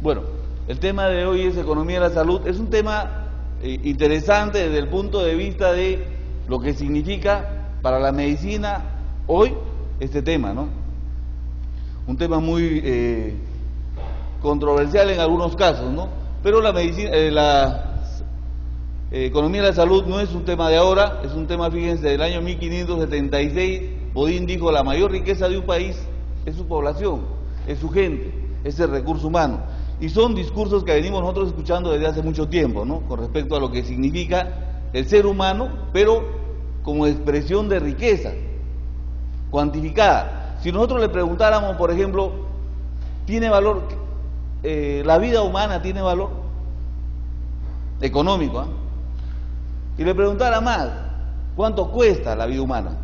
Bueno, el tema de hoy es economía de la salud. Es un tema interesante desde el punto de vista de lo que significa para la medicina hoy este tema, ¿no? Un tema muy controversial en algunos casos, ¿no? Pero la medicina, economía de la salud no es un tema de ahora, es un tema, fíjense, del año 1576. Bodin dijo: la mayor riqueza de un país es su población, es su gente, es el recurso humano. Y son discursos que venimos nosotros escuchando desde hace mucho tiempo, ¿no? Con respecto a lo que significa el ser humano, pero como expresión de riqueza, cuantificada. Si nosotros le preguntáramos, por ejemplo, ¿tiene valor, la vida humana tiene valor económico? ¿Eh? Y le preguntara más, ¿cuánto cuesta la vida humana?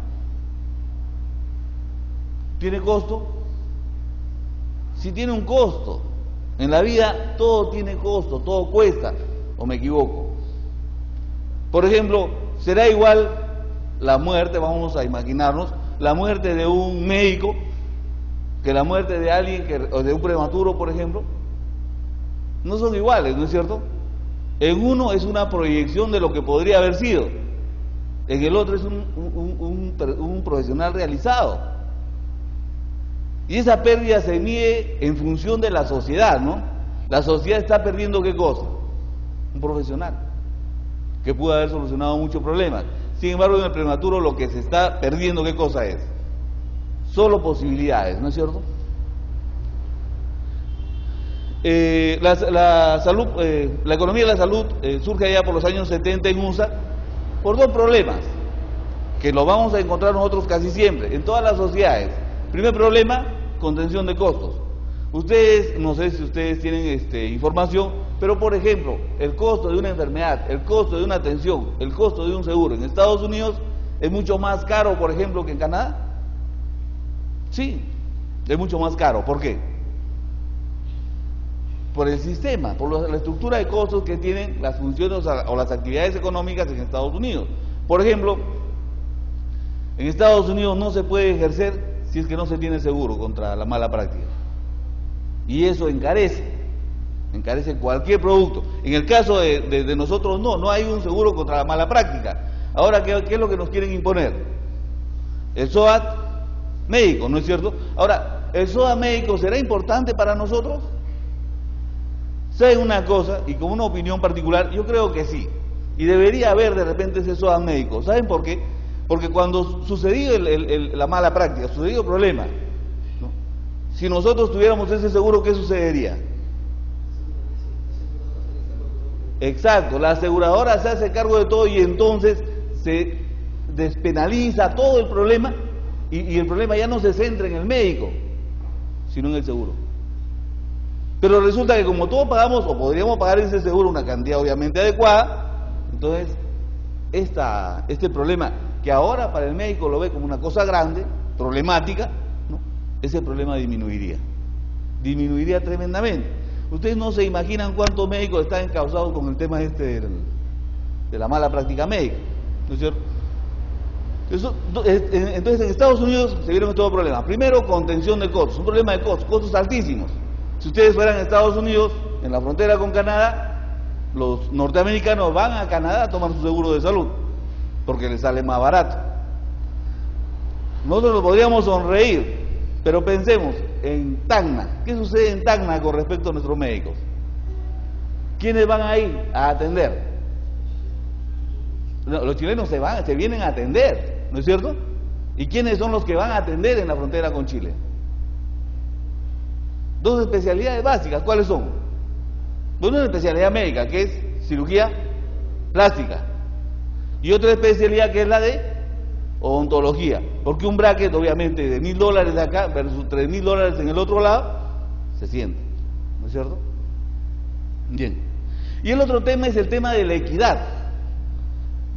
¿Tiene costo? Si tiene un costo. En la vida todo tiene costo, todo cuesta, ¿o me equivoco? Por ejemplo, ¿será igual la muerte, vamos a imaginarnos, la muerte de un médico que la muerte de alguien, o de un prematuro, por ejemplo? No son iguales, ¿no es cierto? En uno es una proyección de lo que podría haber sido, en el otro es un profesional realizado. Y esa pérdida se mide en función de la sociedad, ¿no? La sociedad está perdiendo ¿qué cosa? Un profesional que pudo haber solucionado muchos problemas. Sin embargo, en el prematuro lo que se está perdiendo ¿qué cosa es? Solo posibilidades, ¿no es cierto? La economía de la salud surge allá por los años 70 en USA por dos problemas que lo vamos a encontrar nosotros casi siempre en todas las sociedades. Primer problema, contención de costos. Ustedes, no sé si ustedes tienen información, pero por ejemplo, el costo de una enfermedad, el costo de una atención, el costo de un seguro en Estados Unidos es mucho más caro, por ejemplo, que en Canadá. Sí, es mucho más caro. ¿Por qué? Por el sistema, por la estructura de costos que tienen las funciones o las actividades económicas en Estados Unidos. Por ejemplo, en Estados Unidos no se puede ejercer si es que no se tiene seguro contra la mala práctica. Y eso encarece cualquier producto. En el caso de nosotros no hay un seguro contra la mala práctica. Ahora, ¿qué es lo que nos quieren imponer? El SOAT médico, ¿no es cierto? Ahora, ¿el SOAT médico será importante para nosotros? ¿Saben una cosa? Y con una opinión particular, yo creo que sí. Y debería haber de repente ese SOAT médico. ¿Saben por qué? Porque cuando sucedió la mala práctica, sucedió el problema, ¿no? Si nosotros tuviéramos ese seguro, ¿qué sucedería? Exacto, la aseguradora se hace cargo de todo y entonces se despenaliza todo el problema y el problema ya no se centra en el médico, sino en el seguro. Pero resulta que como todos pagamos, o podríamos pagar ese seguro una cantidad obviamente adecuada, entonces este problema, que ahora para el médico lo ve como una cosa grande, problemática, ¿no? Ese problema disminuiría tremendamente. Ustedes no se imaginan cuántos médicos están encausados con el tema de la mala práctica médica, ¿no es cierto? Entonces en Estados Unidos se vieron estos dos problemas. Primero, contención de costos, un problema de costos altísimos. Si ustedes fueran a Estados Unidos, en la frontera con Canadá, los norteamericanos van a Canadá a tomar su seguro de salud, porque les sale más barato. Nosotros nos podríamos sonreír, pero pensemos en Tacna. ¿Qué sucede en Tacna con respecto a nuestros médicos? ¿Quiénes van ahí a atender? Los chilenos se vienen a atender, ¿no es cierto? ¿Y quiénes son los que van a atender en la frontera con Chile? Dos especialidades básicas, ¿cuáles son? Una especialidad médica, que es cirugía plástica, y otra especialidad que es la de odontología, porque un bracket obviamente de $1,000 de acá versus $3,000 en el otro lado, se siente, ¿no es cierto? Bien. Y el otro tema es el tema de la equidad.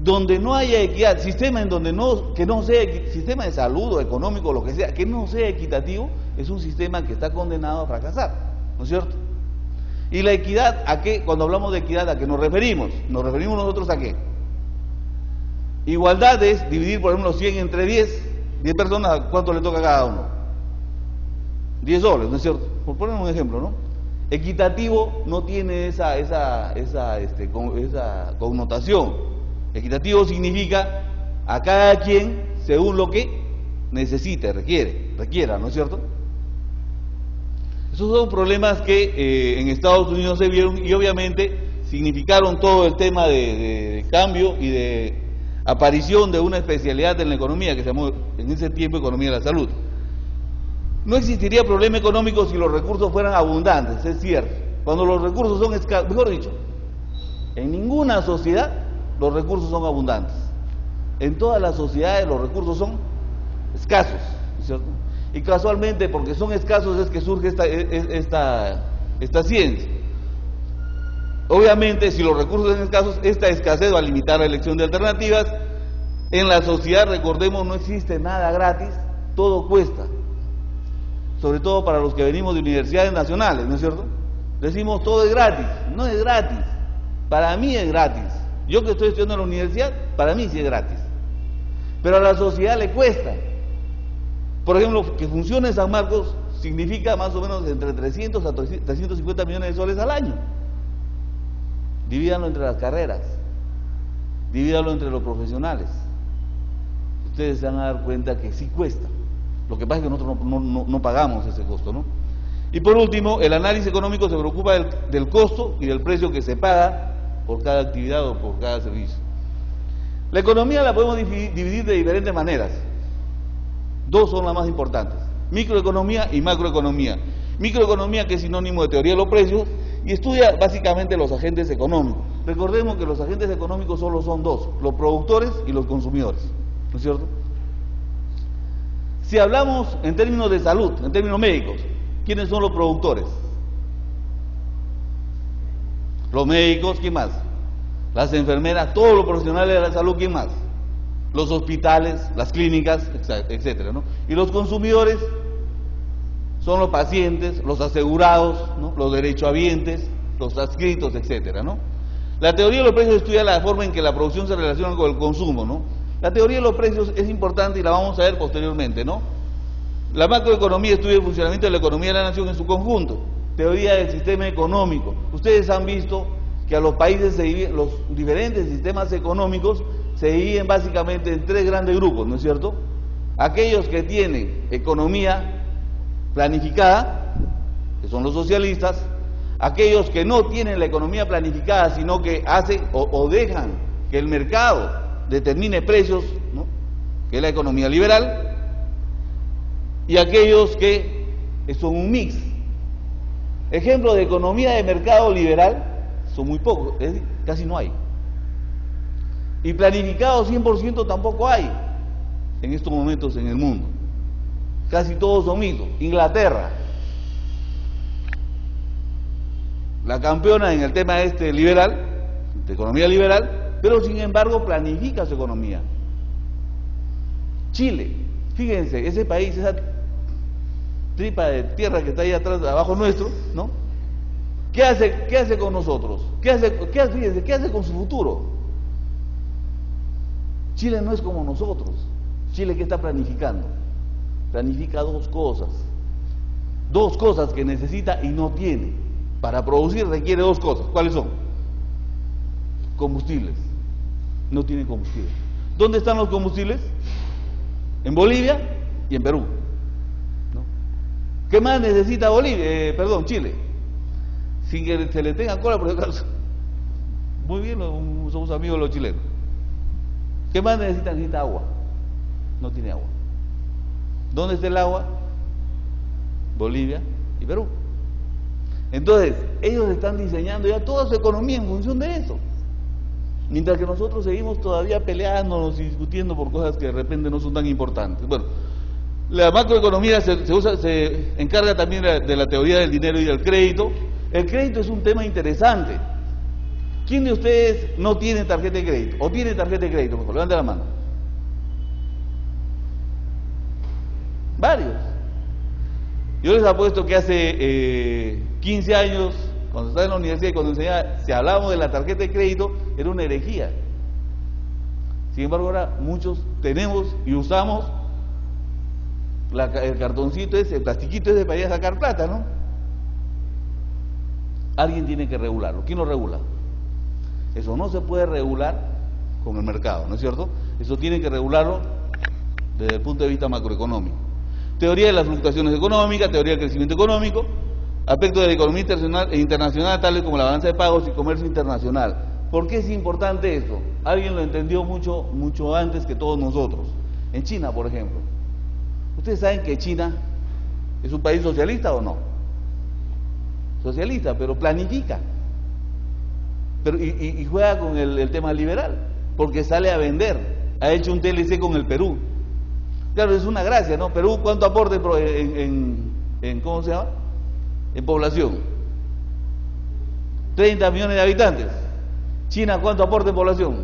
Donde no haya equidad, sistema en donde sistema de salud o económico, lo que sea, que no sea equitativo, es un sistema que está condenado a fracasar, ¿no es cierto? Y la equidad, ¿a qué? Cuando hablamos de equidad, ¿a qué nos referimos? ¿Nos referimos nosotros a qué? Igualdad es dividir, por ejemplo, 100 entre 10 personas, ¿cuánto le toca a cada uno? $10, ¿no es cierto? Por poner un ejemplo, ¿no? Equitativo no tiene esa connotación. Equitativo significa a cada quien según lo que necesite, requiera, ¿no es cierto? Esos son problemas que en Estados Unidos se vieron y obviamente significaron todo el tema de cambio y de aparición de una especialidad en la economía que se llamó en ese tiempo economía de la salud. No existiría problema económico si los recursos fueran abundantes, es cierto. Cuando los recursos son escasos, mejor dicho, en ninguna sociedad los recursos son abundantes. En todas las sociedades los recursos son escasos, ¿cierto? Y casualmente, porque son escasos, es que surge esta ciencia. Obviamente, si los recursos son escasos, esta escasez va a limitar la elección de alternativas. En la sociedad, recordemos, no existe nada gratis, todo cuesta. Sobre todo para los que venimos de universidades nacionales, ¿no es cierto? Decimos todo es gratis, no es gratis. Para mí es gratis. Yo que estoy estudiando en la universidad, para mí sí es gratis. Pero a la sociedad le cuesta. Por ejemplo, que funcione San Marcos significa más o menos entre 300 a 350 millones de soles al año. Divídanlo entre las carreras, divídanlo entre los profesionales. Ustedes se van a dar cuenta que sí cuesta. Lo que pasa es que nosotros no pagamos ese costo, ¿no? Y por último, el análisis económico se preocupa del costo y del precio que se paga por cada actividad o por cada servicio. La economía la podemos dividir de diferentes maneras. Dos son las más importantes: microeconomía y macroeconomía. Microeconomía, que es sinónimo de teoría de los precios, y estudia básicamente los agentes económicos. Recordemos que los agentes económicos solo son dos: los productores y los consumidores, ¿no es cierto? Si hablamos en términos de salud, en términos médicos, ¿quiénes son los productores? Los médicos, ¿quién más? Las enfermeras, todos los profesionales de la salud, ¿quién más? Los hospitales, las clínicas, etcétera, ¿no? Y los consumidores son los pacientes, los asegurados, ¿no? Los derechohabientes, los adscritos, etcétera, ¿no? La teoría de los precios estudia la forma en que la producción se relaciona con el consumo, ¿no? La teoría de los precios es importante y la vamos a ver posteriormente, ¿no? La macroeconomía estudia el funcionamiento de la economía de la nación en su conjunto. Teoría del sistema económico. Ustedes han visto que a los países los diferentes sistemas económicos se dividen básicamente en tres grandes grupos, ¿no es cierto? Aquellos que tienen economía planificada, que son los socialistas; aquellos que no tienen la economía planificada, sino que hacen o dejan que el mercado determine precios, ¿no?, que es la economía liberal; y aquellos que son un mix. Ejemplos de economía de mercado liberal son muy pocos, es decir, casi no hay. Y planificado 100% tampoco hay en estos momentos en el mundo. Casi todos son mixtos. Inglaterra, la campeona en el tema liberal, de economía liberal, pero sin embargo planifica su economía. Chile, fíjense, ese país, esa tripa de tierra que está ahí atrás, abajo nuestro, ¿no? ¿Qué hace con nosotros? Fíjense, ¿qué hace con su futuro? Chile no es como nosotros. Chile, ¿qué está planificando? Planifica dos cosas que necesita y no tiene. Para producir requiere dos cosas. ¿Cuáles son? Combustibles. No tiene combustible. ¿Dónde están los combustibles? En Bolivia y en Perú, ¿no? ¿Qué más necesita Chile? Sin que se le tenga cola, por ejemplo. Muy bien, somos amigos los chilenos. ¿Qué más necesita? Necesita agua. No tiene agua. ¿Dónde está el agua? Bolivia y Perú. Entonces, ellos están diseñando ya toda su economía en función de eso. Mientras que nosotros seguimos todavía peleándonos y discutiendo por cosas que de repente no son tan importantes. Bueno, la macroeconomía se encarga también de la teoría del dinero y del crédito. El crédito es un tema interesante. ¿Quién de ustedes no tiene tarjeta de crédito? ¿O tiene tarjeta de crédito? Mejor, levante la mano. Varios. Yo les apuesto que hace 15 años, cuando estaba en la universidad y cuando enseñaba, si hablábamos de la tarjeta de crédito, era una herejía. Sin embargo, ahora muchos tenemos y usamos el cartoncito ese, el plastiquito ese para ir a sacar plata, ¿no? alguien tiene que regularlo. ¿Quién lo regula? Eso no se puede regular con el mercado, ¿no es cierto? Eso tiene que regularlo desde el punto de vista macroeconómico. Teoría de las fluctuaciones económicas, teoría del crecimiento económico, aspectos de la economía internacional, tales como la balanza de pagos y comercio internacional. ¿Por qué es importante eso? Alguien lo entendió mucho antes que todos nosotros. En China, por ejemplo. ¿Ustedes saben que China es un país socialista o no? Socialista, pero planifica. Y juega con el tema liberal, porque sale a vender. Ha hecho un TLC con el Perú. Claro, es una gracia, ¿no? Perú, ¿cuánto aporta en ¿cómo se llama? En población. 30 millones de habitantes. China, ¿cuánto aporta en población?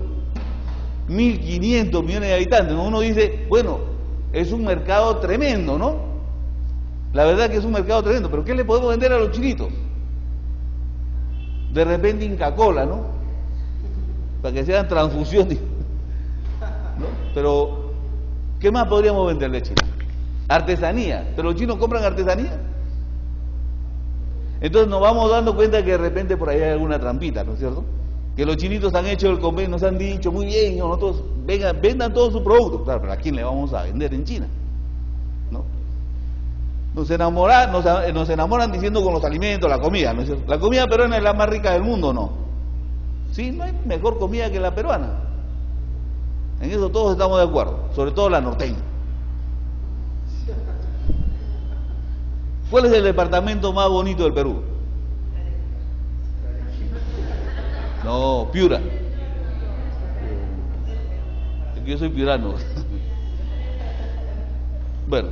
1.500 millones de habitantes. Uno dice, bueno, es un mercado tremendo, ¿no? La verdad que es un mercado tremendo, pero ¿qué le podemos vender a los chinitos? De repente Inca Cola, ¿no? Para que sean transfusiones, ¿no? Pero, ¿qué más podríamos venderle a China? Artesanía, pero los chinos compran artesanía. Entonces nos vamos dando cuenta que de repente por ahí hay alguna trampita, ¿no es cierto? Que los chinitos han hecho el convenio, nos han dicho, muy bien, nosotros vendan todo su producto. Claro, pero ¿a quién le vamos a vender en China? ¿No? Nos enamoran diciendo con los alimentos, la comida, ¿no es cierto? La comida peruana es la más rica del mundo, ¿no? Sí, no hay mejor comida que la peruana. En eso todos estamos de acuerdo, sobre todo la norteña. ¿Cuál es el departamento más bonito del Perú? No, Piura. Yo soy piurano. Bueno.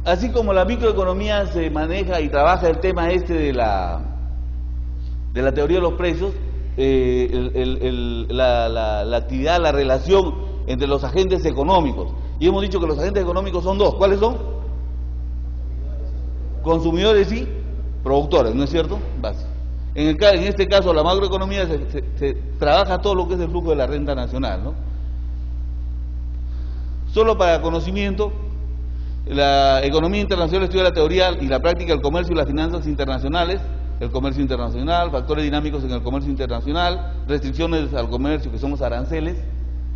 Así como la microeconomía se maneja y trabaja el tema de la teoría de los precios, la actividad, la relación entre los agentes económicos. Y hemos dicho que los agentes económicos son dos. ¿Cuáles son? Consumidores y productores, ¿no es cierto? Base. En este caso, la macroeconomía se trabaja todo lo que es el flujo de la renta nacional, ¿no? Solo para conocimiento, la economía internacional estudia la teoría y la práctica del comercio y las finanzas internacionales, el comercio internacional, factores dinámicos en el comercio internacional, restricciones al comercio que son los aranceles.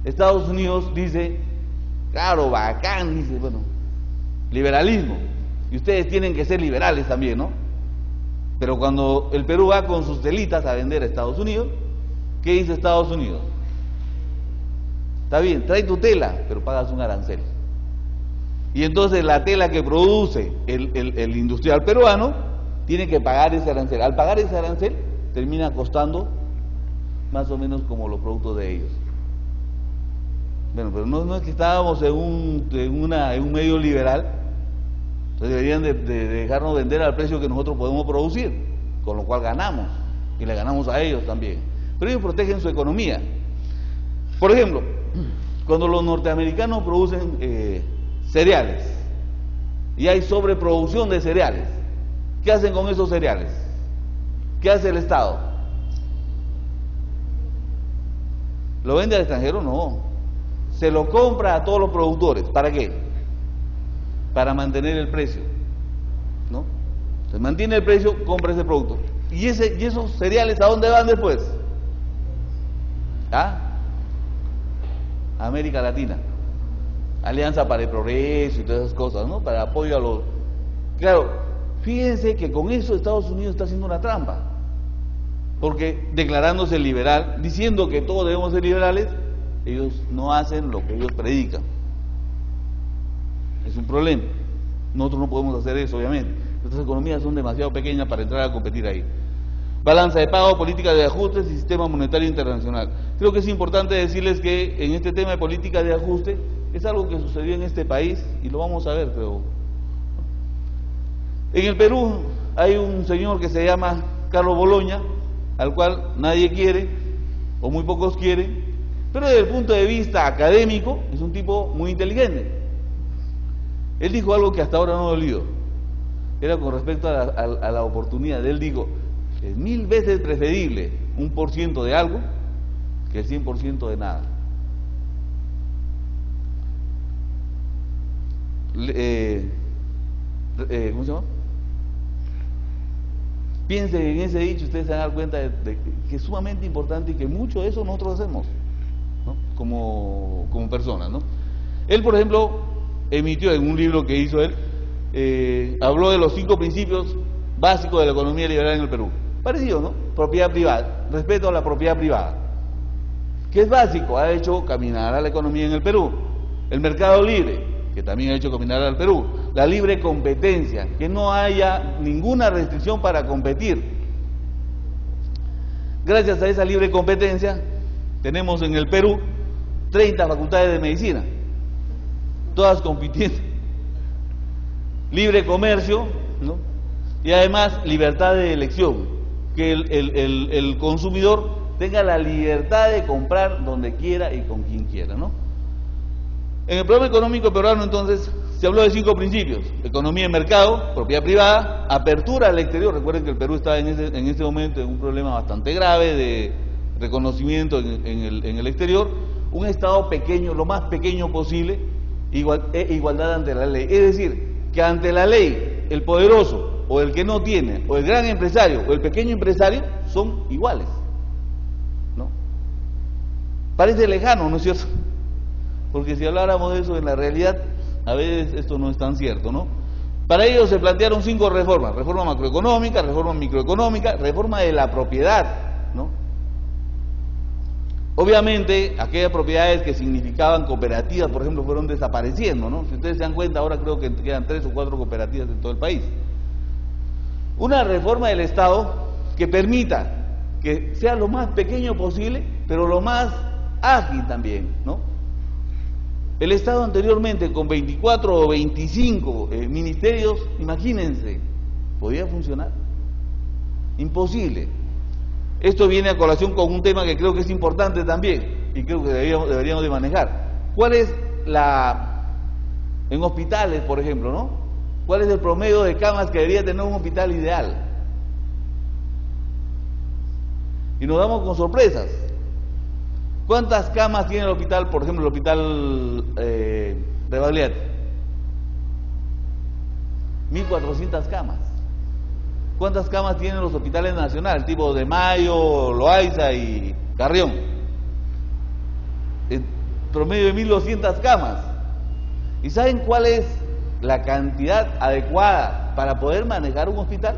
Estados Unidos dice, claro, bacán, dice, bueno, liberalismo. Y ustedes tienen que ser liberales también, ¿no? Pero cuando el Perú va con sus telitas a vender a Estados Unidos, ¿qué dice Estados Unidos? Está bien, trae tu tela, pero pagas un arancel. Y entonces la tela que produce el industrial peruano tiene que pagar ese arancel. Al pagar ese arancel, termina costando más o menos como los productos de ellos. Bueno, pero no es que estábamos en un medio liberal. Entonces deberían de dejarnos vender al precio que nosotros podemos producir, con lo cual ganamos, y le ganamos a ellos también. Pero ellos protegen su economía. Por ejemplo, cuando los norteamericanos producen cereales, y hay sobreproducción de cereales, ¿qué hacen con esos cereales? ¿Qué hace el Estado? ¿Lo vende al extranjero? No. Se lo compra a todos los productores. ¿Para qué? Para mantener el precio, ¿no? Se mantiene el precio, compra ese producto. ¿Y esos cereales a dónde van después? ¿A América Latina. Alianza para el Progreso y todas esas cosas, ¿no? Para apoyo a los... Claro, fíjense que con eso Estados Unidos está haciendo una trampa. Porque declarándose liberal, diciendo que todos debemos ser liberales, ellos no hacen lo que ellos predican. Es un problema. Nosotros no podemos hacer eso, obviamente. Nuestras economías son demasiado pequeñas para entrar a competir ahí. Balanza de pago, política de ajustes y sistema monetario internacional. Creo que es importante decirles que en este tema de política de ajuste es algo que sucedió en este país y lo vamos a ver, creo. En el Perú hay un señor que se llama Carlos Boloña, al cual nadie quiere, o muy pocos quieren, pero desde el punto de vista académico es un tipo muy inteligente. Él dijo algo que hasta ahora no he oído. Era con respecto a la oportunidad. Él dijo, es 1000 veces preferible 1% de algo que el 100% de nada. ¿cómo se llama? Piensen en ese dicho, ustedes se van a dar cuenta de que es sumamente importante y que mucho de eso nosotros hacemos, ¿no? como personas, ¿no? Él, por ejemplo, emitió en un libro que hizo él, habló de los 5 principios básicos de la economía liberal en el Perú. Parecido, ¿no? Propiedad privada, respeto a la propiedad privada, que es básico, ha hecho caminar a la economía en el Perú. El mercado libre, que también ha hecho caminar al Perú. La libre competencia, que no haya ninguna restricción para competir. Gracias a esa libre competencia, tenemos en el Perú 30 facultades de medicina, todas compitiendo. Libre comercio, ¿no? Y además libertad de elección, que el consumidor tenga la libertad de comprar donde quiera y con quien quiera, ¿no? En el programa económico peruano, entonces, se habló de 5 principios: economía de mercado, propiedad privada, apertura al exterior. Recuerden que el Perú está en ese momento en un problema bastante grave de reconocimiento en el exterior, un Estado pequeño, lo más pequeño posible, igualdad ante la ley. Es decir, que ante la ley, el poderoso, o el que no tiene, o el gran empresario, o el pequeño empresario, son iguales, ¿no? Parece lejano, ¿no es cierto? Porque si habláramos de eso en la realidad, a veces esto no es tan cierto, ¿no? Para ello se plantearon 5 reformas: reforma macroeconómica, reforma microeconómica, reforma de la propiedad, ¿no? Obviamente, aquellas propiedades que significaban cooperativas, por ejemplo, fueron desapareciendo, ¿no? Si ustedes se dan cuenta, ahora creo que quedan 3 o 4 cooperativas en todo el país. Una reforma del Estado que permita que sea lo más pequeño posible, pero lo más ágil también, ¿no? El Estado anteriormente, con 24 o 25 ministerios, imagínense, ¿podía funcionar? Imposible. Esto viene a colación con un tema que creo que es importante también, y creo que deberíamos de manejar. ¿Cuál es en hospitales, por ejemplo, ¿no? ¿Cuál es el promedio de camas que debería tener un hospital ideal? Y nos damos con sorpresas. ¿Cuántas camas tiene el hospital, por ejemplo, el hospital Rebagliati? 1.400 camas. ¿Cuántas camas tienen los hospitales nacionales, tipo de Mayo, Loaiza y Carrión? En promedio de 1.200 camas. ¿Y saben cuál es la cantidad adecuada para poder manejar un hospital?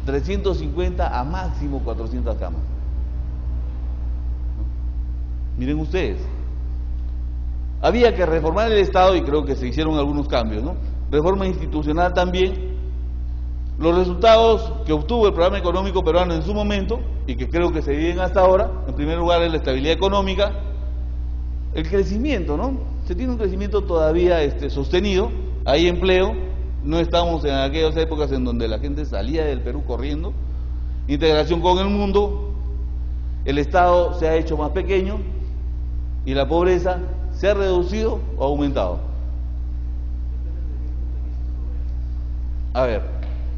350 a máximo 400 camas. Miren ustedes, había que reformar el Estado y creo que se hicieron algunos cambios, ¿no? Reforma institucional también. Los resultados que obtuvo el programa económico peruano en su momento, y que creo que se viven hasta ahora, en primer lugar es la estabilidad económica, el crecimiento, ¿no? Se tiene un crecimiento todavía sostenido, hay empleo, no estamos en aquellas épocas en donde la gente salía del Perú corriendo, integración con el mundo, el Estado se ha hecho más pequeño, y la pobreza se ha reducido o aumentado. A ver,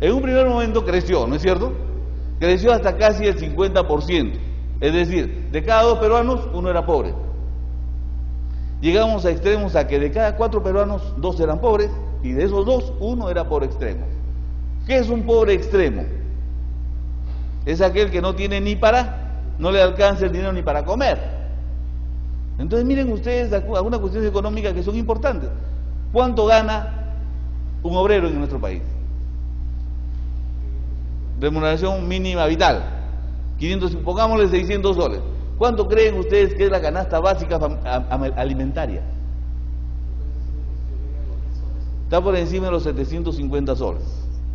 en un primer momento creció, ¿no es cierto? Creció hasta casi el 50%, es decir, de cada 2 peruanos, 1 era pobre. Llegamos a extremos a que de cada 4 peruanos, 2 eran pobres, y de esos 2, 1 era pobre extremo. ¿Qué es un pobre extremo? Es aquel que no tiene no le alcanza el dinero ni para comer. Entonces miren ustedes algunas cuestiones económicas que son importantes. ¿Cuánto gana un obrero en nuestro país? Remuneración mínima vital, 500, pongámosle 600 soles. ¿Cuánto creen ustedes que es la canasta básica alimentaria? Está por encima de los 750 soles.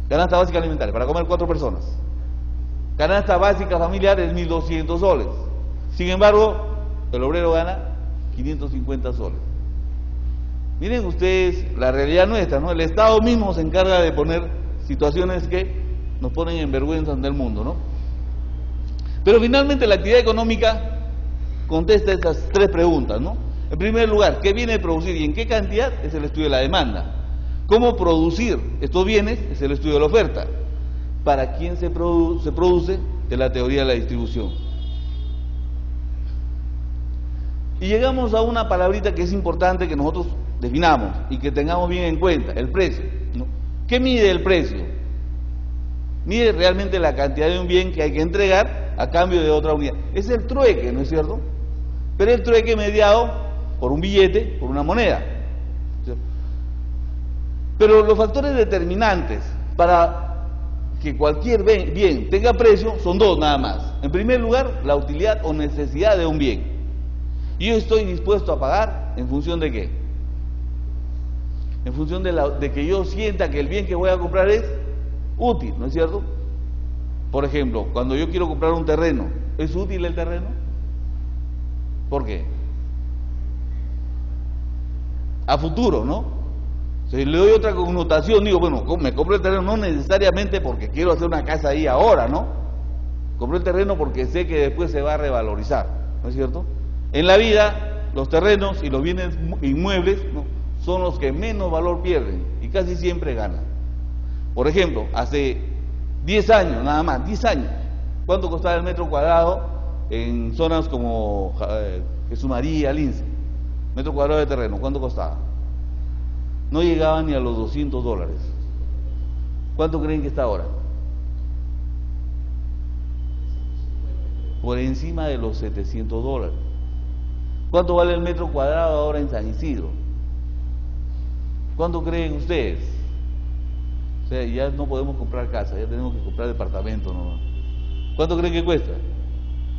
Canasta básica alimentaria, para comer 4 personas. Canasta básica familiar es 1.200 soles. Sin embargo, el obrero gana 550 soles. Miren ustedes la realidad nuestra, ¿no? El Estado mismo se encarga de poner situaciones que nos ponen en vergüenza ante el mundo, ¿no? Pero finalmente la actividad económica contesta estas 3 preguntas, ¿no? En primer lugar, ¿qué viene a producir y en qué cantidad? Es el estudio de la demanda. ¿Cómo producir estos bienes? Es el estudio de la oferta. ¿Para quién se produce? Es la teoría de la distribución. Y llegamos a una palabrita que es importante, que nosotros definamos y que tengamos bien en cuenta el precio, ¿no? ¿Qué mide el precio? Mide realmente la cantidad de un bien que hay que entregar a cambio de otra unidad. Es el trueque, ¿no es cierto? Pero el trueque mediado por un billete, por una moneda. Pero los factores determinantes para que cualquier bien tenga precio son dos nada más. En primer lugar, la utilidad o necesidad de un bien. Y yo estoy dispuesto a pagar en función de ¿qué? En función de que yo sienta que el bien que voy a comprar es útil, ¿no es cierto? Por ejemplo, cuando yo quiero comprar un terreno, ¿es útil el terreno? ¿Por qué? A futuro, ¿no? Si le doy otra connotación, digo, bueno, me compro el terreno no necesariamente porque quiero hacer una casa ahí ahora, ¿no? Compro el terreno porque sé que después se va a revalorizar, ¿no es cierto? En la vida, los terrenos y los bienes inmuebles, ¿no?, son los que menos valor pierden y casi siempre ganan. Por ejemplo, hace 10 años, nada más, 10 años, ¿cuánto costaba el metro cuadrado en zonas como Jesús María, Lince? Metro cuadrado de terreno, ¿cuánto costaba? No llegaba ni a los $200. ¿Cuánto creen que está ahora? Por encima de los $700. ¿Cuánto vale el metro cuadrado ahora en San Isidro? ¿Cuánto creen ustedes? O sea, ya no podemos comprar casa, ya tenemos que comprar departamento nomás. ¿Cuánto creen que cuesta?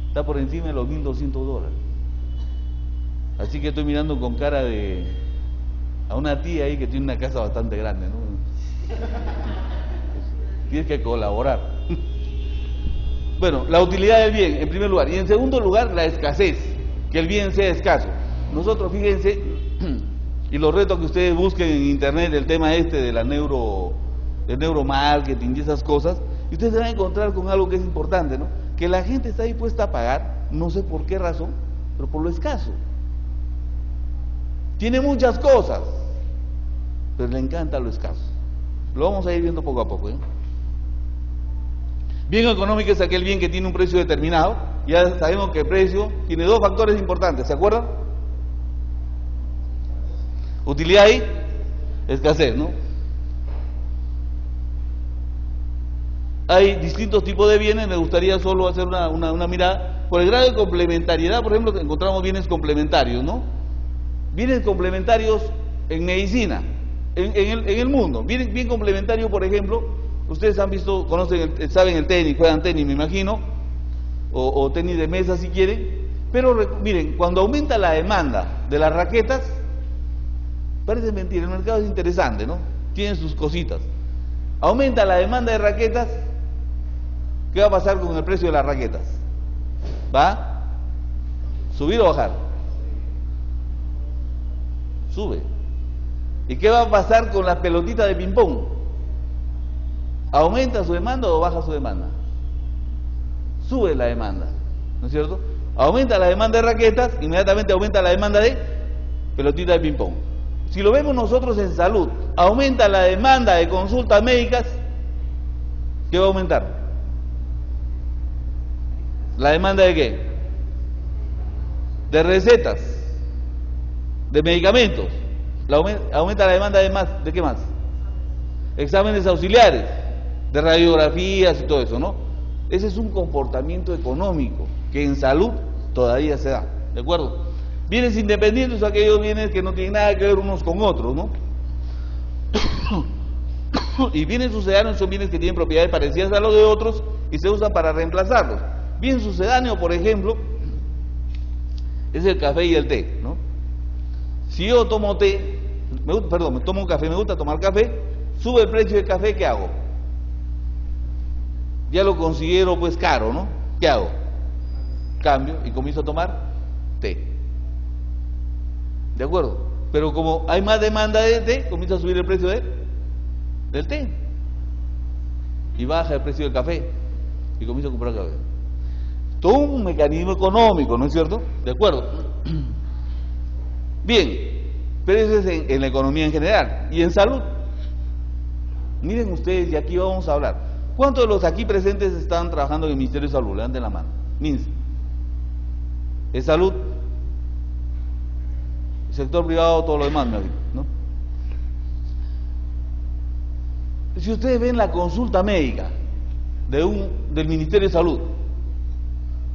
Está por encima de los $1.200. Así que estoy mirando con cara a una tía ahí que tiene una casa bastante grande, ¿no? Tienes que colaborar. Bueno, la utilidad del bien, en primer lugar. Y en segundo lugar, la escasez, que el bien sea escaso. Nosotros, fíjense, y los retos que ustedes busquen en internet, el tema de la del neuromarketing y esas cosas, y ustedes se van a encontrar con algo que es importante, ¿no? Que la gente está dispuesta a pagar, no sé por qué razón, pero por lo escaso. Tiene muchas cosas, pero le encanta lo escaso. Lo vamos a ir viendo poco a poco, ¿eh? Bien económico es aquel bien que tiene un precio determinado. Ya sabemos que el precio tiene dos factores importantes, ¿se acuerdan? Utilidad y escasez, ¿no? Hay distintos tipos de bienes, me gustaría solo hacer una mirada. Por el grado de complementariedad, por ejemplo, encontramos bienes complementarios, ¿no? Bienes complementarios en medicina, en el mundo. Bien complementario, por ejemplo, ustedes han visto, conocen, saben el tenis, juegan tenis, me imagino, o tenis de mesa si quieren, pero miren, cuando aumenta la demanda de las raquetas, parece mentira, el mercado es interesante, ¿no? Tiene sus cositas. Aumenta la demanda de raquetas, ¿qué va a pasar con el precio de las raquetas? ¿Va a subir o bajar? Sube. ¿Y qué va a pasar con las pelotitas de ping-pong? ¿Aumenta su demanda o baja su demanda? Sube la demanda, ¿no es cierto? Aumenta la demanda de raquetas, inmediatamente aumenta la demanda de pelotitas de ping-pong. Si lo vemos nosotros en salud, aumenta la demanda de consultas médicas, ¿qué va a aumentar? ¿La demanda de qué? De recetas, de medicamentos. Aumenta la demanda ¿de qué más? Exámenes auxiliares, de radiografías y todo eso, ¿no? Ese es un comportamiento económico que en salud todavía se da, ¿de acuerdo? Bienes independientes son aquellos bienes que no tienen nada que ver unos con otros, ¿no? Y bienes sucedáneos son bienes que tienen propiedades parecidas a los de otros y se usan para reemplazarlos. Bien sucedáneo, por ejemplo, es el café y el té, ¿no? Si yo tomo té, tomo un café, me gusta tomar café, sube el precio del café, ¿qué hago? Ya lo considero pues caro, ¿no? ¿Qué hago? Cambio y comienzo a tomar té. ¿De acuerdo? Pero como hay más demanda de té, comienza a subir el precio del té. Y baja el precio del café. Y comienza a comprar café. Todo un mecanismo económico, ¿no es cierto? ¿De acuerdo? Bien, pero eso es en la economía en general. Y en salud. Miren ustedes, y aquí vamos a hablar. ¿Cuántos de los aquí presentes están trabajando en el Ministerio de Salud? Levanten la mano. MINSA. ¿Es salud? Sector privado, todo lo demás, ¿no? Si ustedes ven la consulta médica del Ministerio de Salud,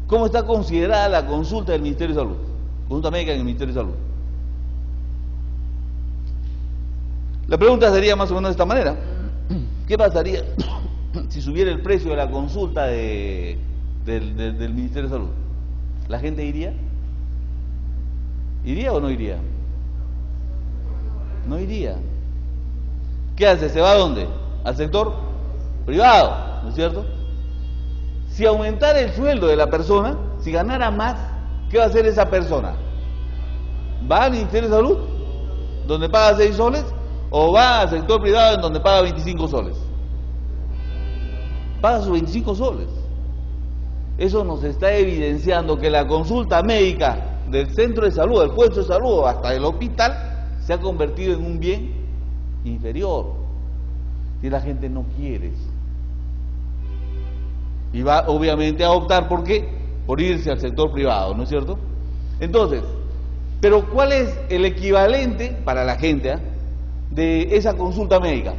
¿cómo está considerada la consulta del Ministerio de Salud? Consulta médica en el Ministerio de Salud. La pregunta sería más o menos de esta manera: ¿qué pasaría si subiera el precio de la consulta del Ministerio de Salud? ¿La gente iría? ¿Iría o no iría? No iría. ¿Qué hace? ¿Se va a dónde? Al sector privado, ¿no es cierto? Si aumentara el sueldo de la persona, si ganara más, ¿qué va a hacer esa persona? ¿Va al Ministerio de Salud, donde paga 6 soles, o va al sector privado, en donde paga 25 soles? Paga sus 25 soles. Eso nos está evidenciando que la consulta médica del centro de salud, del puesto de salud, hasta del hospital, se ha convertido en un bien inferior. Si la gente no quiere eso, y va obviamente a optar ¿por qué? Por irse al sector privado, ¿no es cierto? Entonces, pero ¿cuál es el equivalente para la gente de esa consulta médica?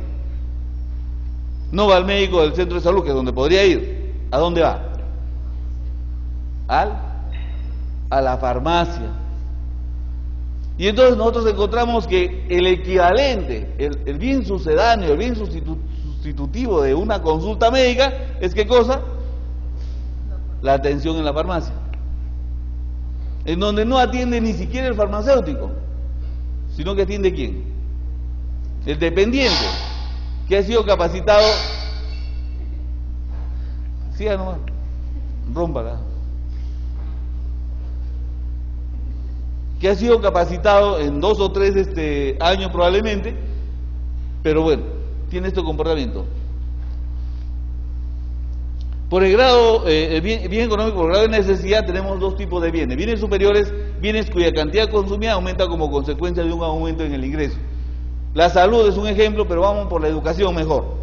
No va al médico del centro de salud, que es donde podría ir. ¿A dónde va? A la farmacia. Y entonces nosotros encontramos que el equivalente, el bien sucedáneo, el bien sustitutivo de una consulta médica es ¿qué cosa? La atención en la farmacia, en donde no atiende ni siquiera el farmacéutico, sino que atiende ¿quién? El dependiente, que ha sido capacitado. Siga nomás, rómpala. Que ha sido capacitado en 2 o 3 años probablemente, pero bueno, tiene este comportamiento. Por el grado, bien económico, por el grado de necesidad, tenemos 2 tipos de bienes. Bienes superiores, bienes cuya cantidad consumida aumenta como consecuencia de un aumento en el ingreso. La salud es un ejemplo, pero vamos por la educación mejor.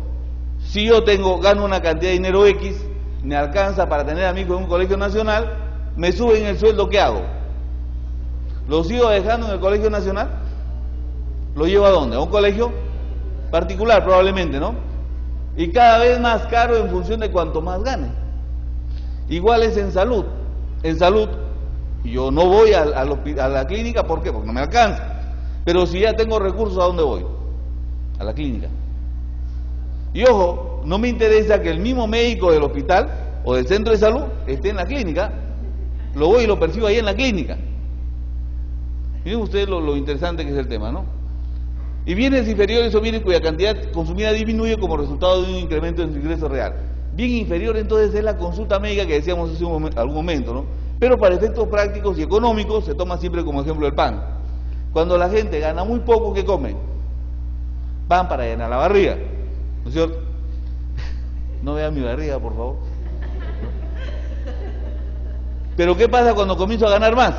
Si yo gano una cantidad de dinero X, me alcanza para tener a mi hijo en un colegio nacional, me suben el sueldo, ¿qué hago? ¿Lo sigo dejando en el colegio nacional? ¿Lo llevo a dónde? ¿A un colegio particular probablemente, no? Y cada vez más caro en función de cuanto más gane. Igual es en salud. En salud yo no voy a la clínica, ¿por qué? Porque no me alcanza. Pero si ya tengo recursos, ¿a dónde voy? A la clínica. Y ojo, no me interesa que el mismo médico del hospital o del centro de salud esté en la clínica. Lo voy y lo percibo ahí en la clínica. Miren ustedes lo interesante que es el tema, ¿no? Y bienes inferiores o bienes cuya cantidad consumida disminuye como resultado de un incremento en su ingreso real. Bien inferior entonces es la consulta médica que decíamos hace algún momento, ¿no? Pero para efectos prácticos y económicos se toma siempre como ejemplo el pan. Cuando la gente gana muy poco, ¿qué come? Pan para llenar la barriga, ¿no es cierto? No vean mi barriga, por favor. Pero ¿qué pasa cuando comienzo a ganar más?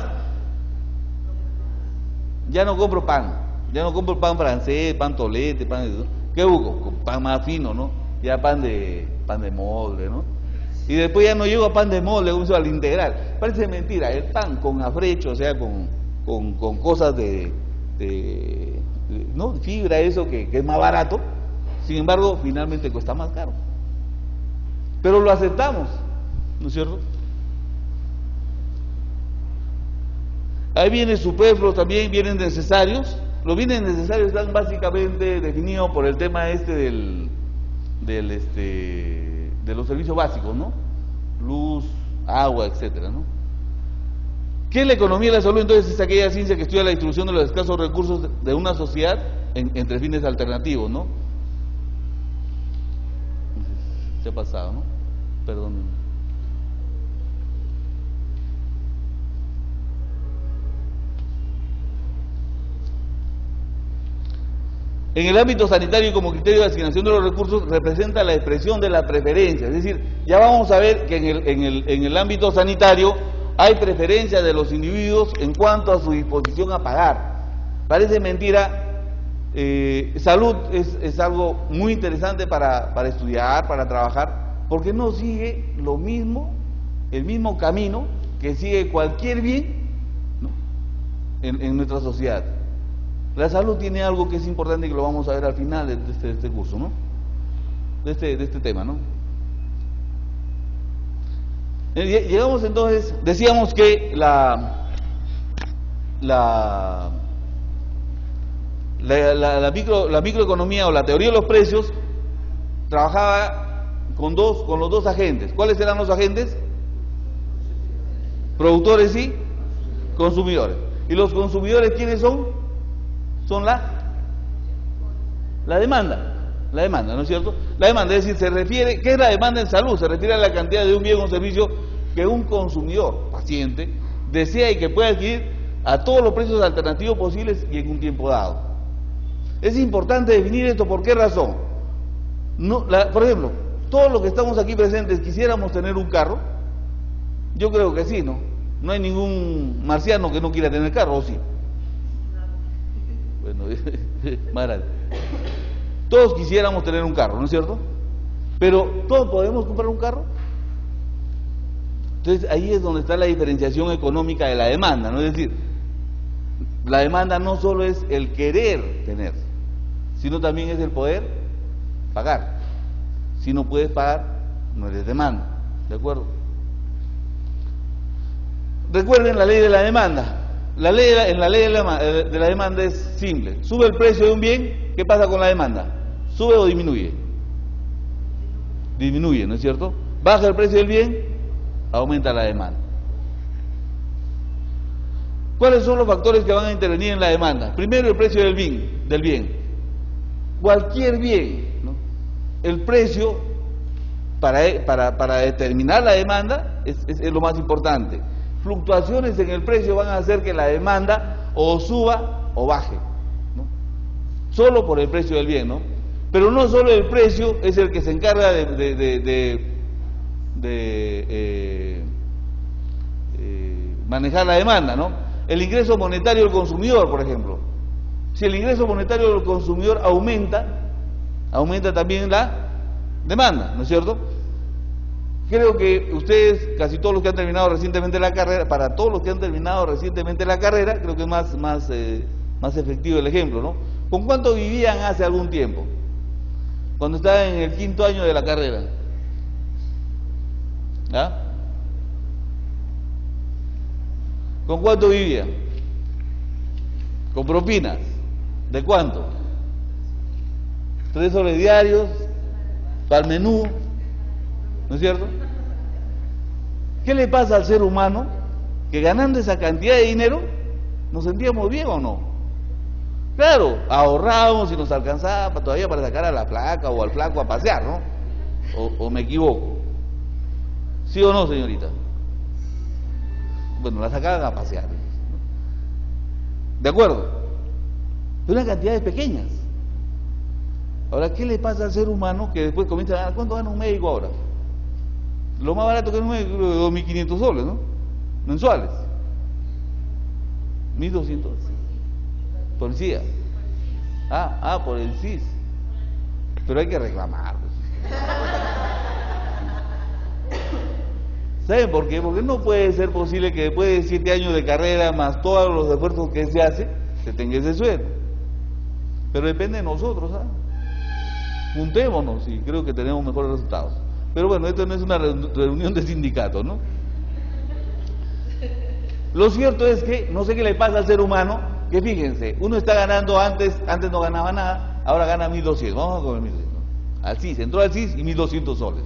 Ya no compro pan. Ya no compro pan francés, pan tolete, pan de... ¿Qué busco? Pan más fino, ¿no? Ya pan de molde, ¿no? Y después ya no llego a pan de molde, uso al integral. Parece mentira, el pan con afrecho, o sea, con cosas ¿no? Fibra, eso que es más barato, sin embargo, finalmente cuesta más caro. Pero lo aceptamos, ¿no es cierto? Hay bienes superfluos también, bienes necesarios. Los bienes necesarios están básicamente definidos por el tema de los servicios básicos, ¿no? Luz, agua, etcétera, ¿no? ¿Qué es la economía de la salud? Entonces es aquella ciencia que estudia la distribución de los escasos recursos de una sociedad entre fines alternativos, ¿no? Se ha pasado, ¿no? Perdón. En el ámbito sanitario, como criterio de asignación de los recursos, representa la expresión de la preferencia. Es decir, ya vamos a ver que en el ámbito sanitario hay preferencia de los individuos en cuanto a su disposición a pagar. Parece mentira, salud es algo muy interesante para estudiar, para trabajar, porque no sigue el mismo camino que sigue cualquier bien, ¿no? en nuestra sociedad. La salud tiene algo que es importante y que lo vamos a ver al final de este curso, ¿no? de este tema, ¿no? Llegamos entonces, decíamos que la microeconomía o la teoría de los precios trabajaba con los dos agentes. ¿Cuáles eran los agentes? Productores y consumidores. ¿Y los consumidores quiénes son? Son la demanda, ¿no es cierto? La demanda, es decir, se refiere, ¿qué es la demanda en salud? Se refiere a la cantidad de un bien o servicio que un consumidor, paciente, desea y que puede adquirir a todos los precios alternativos posibles y en un tiempo dado. Es importante definir esto, ¿por qué razón? Por ejemplo, todos los que estamos aquí presentes quisiéramos tener un carro. Yo creo que sí, ¿no? No hay ningún marciano que no quiera tener carro, ¿o sí? Bueno, maravilla. Todos quisiéramos tener un carro, ¿no es cierto? Pero, ¿todos podemos comprar un carro? Entonces, ahí es donde está la diferenciación económica de la demanda, ¿no? Es decir, la demanda no solo es el querer tener, sino también es el poder pagar. Si no puedes pagar, no eres demanda, ¿de acuerdo? Recuerden la ley de la demanda. En la ley de la demanda es simple. Sube el precio de un bien, ¿qué pasa con la demanda? ¿Sube o disminuye? Disminuye, ¿no es cierto? Baja el precio del bien, aumenta la demanda. ¿Cuáles son los factores que van a intervenir en la demanda? Primero, el precio del bien. Cualquier bien, ¿no? El precio para determinar la demanda es lo más importante. Fluctuaciones en el precio van a hacer que la demanda o suba o baje, ¿no? Solo por el precio del bien, ¿no? Pero no solo el precio es el que se encarga de manejar la demanda, ¿no? El ingreso monetario del consumidor, por ejemplo. Si el ingreso monetario del consumidor aumenta también la demanda, ¿no es cierto? Creo que ustedes, casi todos los que han terminado recientemente la carrera, para todos los que han terminado recientemente la carrera, creo que es más efectivo el ejemplo, ¿no? ¿Con cuánto vivían hace algún tiempo? Cuando estaban en el 5º año de la carrera. ¿Ah? ¿Con cuánto vivían? Con propinas. ¿De cuánto? 3 soles diarios, para el menú, ¿no es cierto? ¿Qué le pasa al ser humano que ganando esa cantidad de dinero nos sentíamos bien o no? Claro, ahorrábamos y nos alcanzaba todavía para sacar a la flaca o al flaco a pasear, ¿no? ¿O me equivoco? ¿Sí o no, señorita? Bueno, la sacaban a pasear, ¿no? ¿De acuerdo? De unas cantidades pequeñas. Ahora, ¿qué le pasa al ser humano que después comienza a ganar? ¿Cuánto gana un médico ahora? Lo más barato que es un médico, creo que 2.500 soles, ¿no? Mensuales. 1.200. Policía. Por el CIS. Pero hay que reclamar. ¿Saben por qué? Porque no puede ser posible que después de 7 años de carrera, más todos los esfuerzos que se hace, se tenga ese sueldo. Pero depende de nosotros, ¿sabes? Juntémonos y creo que tenemos mejores resultados. Pero bueno, esto no es una reunión de sindicatos, ¿no? Lo cierto es que, no sé qué le pasa al ser humano, que fíjense, uno está ganando antes no ganaba nada, ahora gana 1.200, vamos con el 1.200, ¿no? Al CIS, entró al CIS y 1.200 soles.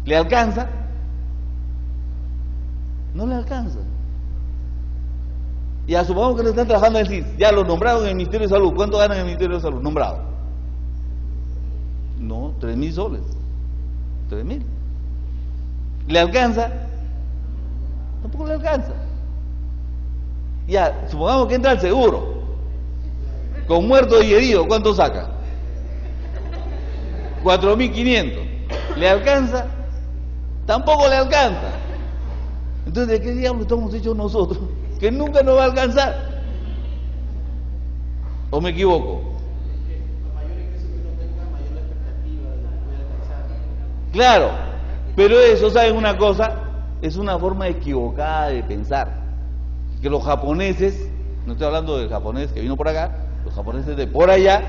¿Le alcanza? No le alcanza. Ya supongamos que no están trabajando en el CIS, ya lo nombraron en el Ministerio de Salud. ¿Cuánto ganan en el Ministerio de Salud? Nombrado. No, 3.000 soles. 3.000. ¿Le alcanza? Tampoco le alcanza. Ya, supongamos que entra al seguro, con muerto y herido, ¿cuánto saca? 4.500. ¿Le alcanza? Tampoco le alcanza. Entonces, ¿de qué diablo estamos hechos nosotros? Que nunca nos va a alcanzar. ¿O me equivoco? Mayor ingreso que uno tenga, mayor la expectativa de poder alcanzar. Claro, pero eso, ¿saben una cosa? Es una forma equivocada de pensar. Que los japoneses, no estoy hablando del japonés que vino por acá, los japoneses de por allá,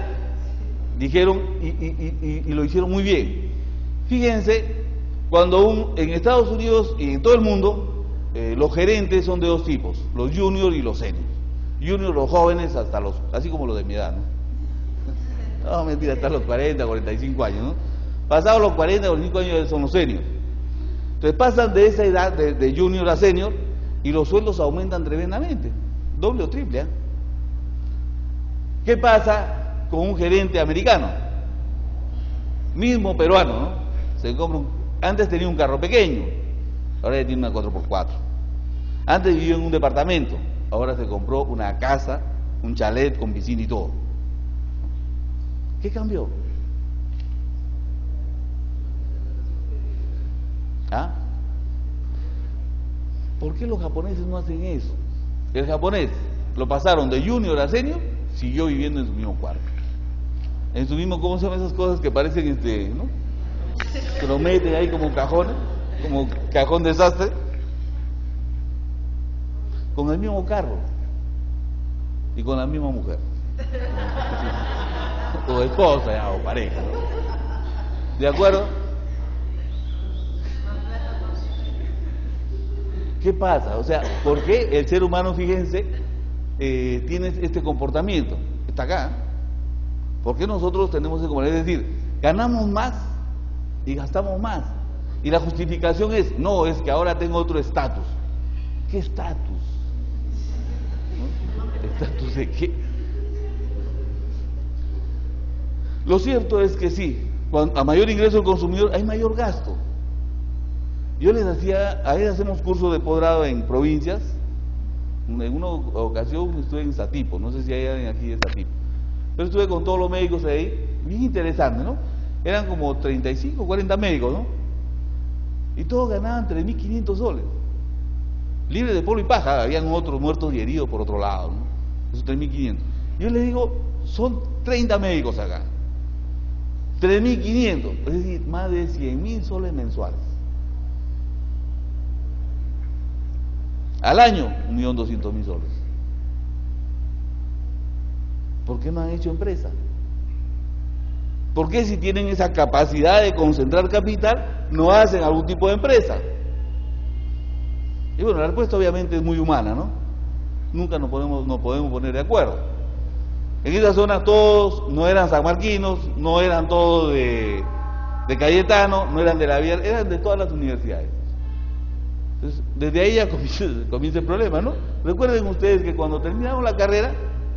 Dijeron, y lo hicieron muy bien. Fíjense, cuando en Estados Unidos y en todo el mundo, los gerentes son de dos tipos, los juniors y los seniors. Juniors, los jóvenes, hasta los, así como los de mi edad, ¿no? No, mentira, hasta los 40, 45 años, ¿no? Pasados los 40, 45 años son los seniors. Entonces pasan de esa edad, de junior a senior, y los sueldos aumentan tremendamente, doble o triple, ¿eh? ¿Qué pasa con un gerente americano? Mismo peruano, ¿no? Se compra antes tenía un carro pequeño, ahora ya tiene una 4x4. Antes vivía en un departamento, ahora se compró una casa, un chalet con piscina y todo. ¿Qué cambió? ¿Ah? ¿Por qué los japoneses no hacen eso? El japonés lo pasaron de junior a senior, siguió viviendo en su mismo cuarto. En su mismo, ¿cómo se llaman esas cosas que parecen ¿no? Que lo meten ahí como cajones, como cajón desastre, con el mismo carro y con la misma mujer, o esposa ya, o pareja, ¿no? ¿De acuerdo? ¿Qué pasa? O sea, ¿por qué el ser humano, fíjense, tiene este comportamiento? Está acá. ¿Por qué nosotros tenemos ese comportamiento? Es decir, ganamos más y gastamos más. Y la justificación es, no, es que ahora tengo otro estatus. ¿Qué estatus? ¿No? ¿Estatus de qué? Lo cierto es que sí, a mayor ingreso del consumidor hay mayor gasto. Yo les decía, a veces hacemos cursos de posgrado en provincias. En una ocasión estuve en Satipo, no sé si hay alguien aquí de Satipo, pero estuve con todos los médicos ahí, bien interesante, ¿no? Eran como 35, 40 médicos, ¿no? Y todos ganaban 3.500 soles, libre de polvo y paja. Habían otros muertos y heridos por otro lado, ¿no? Esos 3.500. Yo les digo, son 30 médicos acá, 3.500, es decir, más de 100.000 soles mensuales. Al año, 1.200.000 soles. ¿Por qué no han hecho empresa? ¿Por qué si tienen esa capacidad de concentrar capital, no hacen algún tipo de empresa? Y bueno, la respuesta obviamente es muy humana, ¿no? Nunca nos podemos poner de acuerdo. En esa zona todos no eran sanmarquinos, no eran todos de Cayetano, no eran de la Vía, eran de todas las universidades. Entonces, desde ahí ya comienza el problema, ¿no? Recuerden ustedes que cuando terminamos la carrera,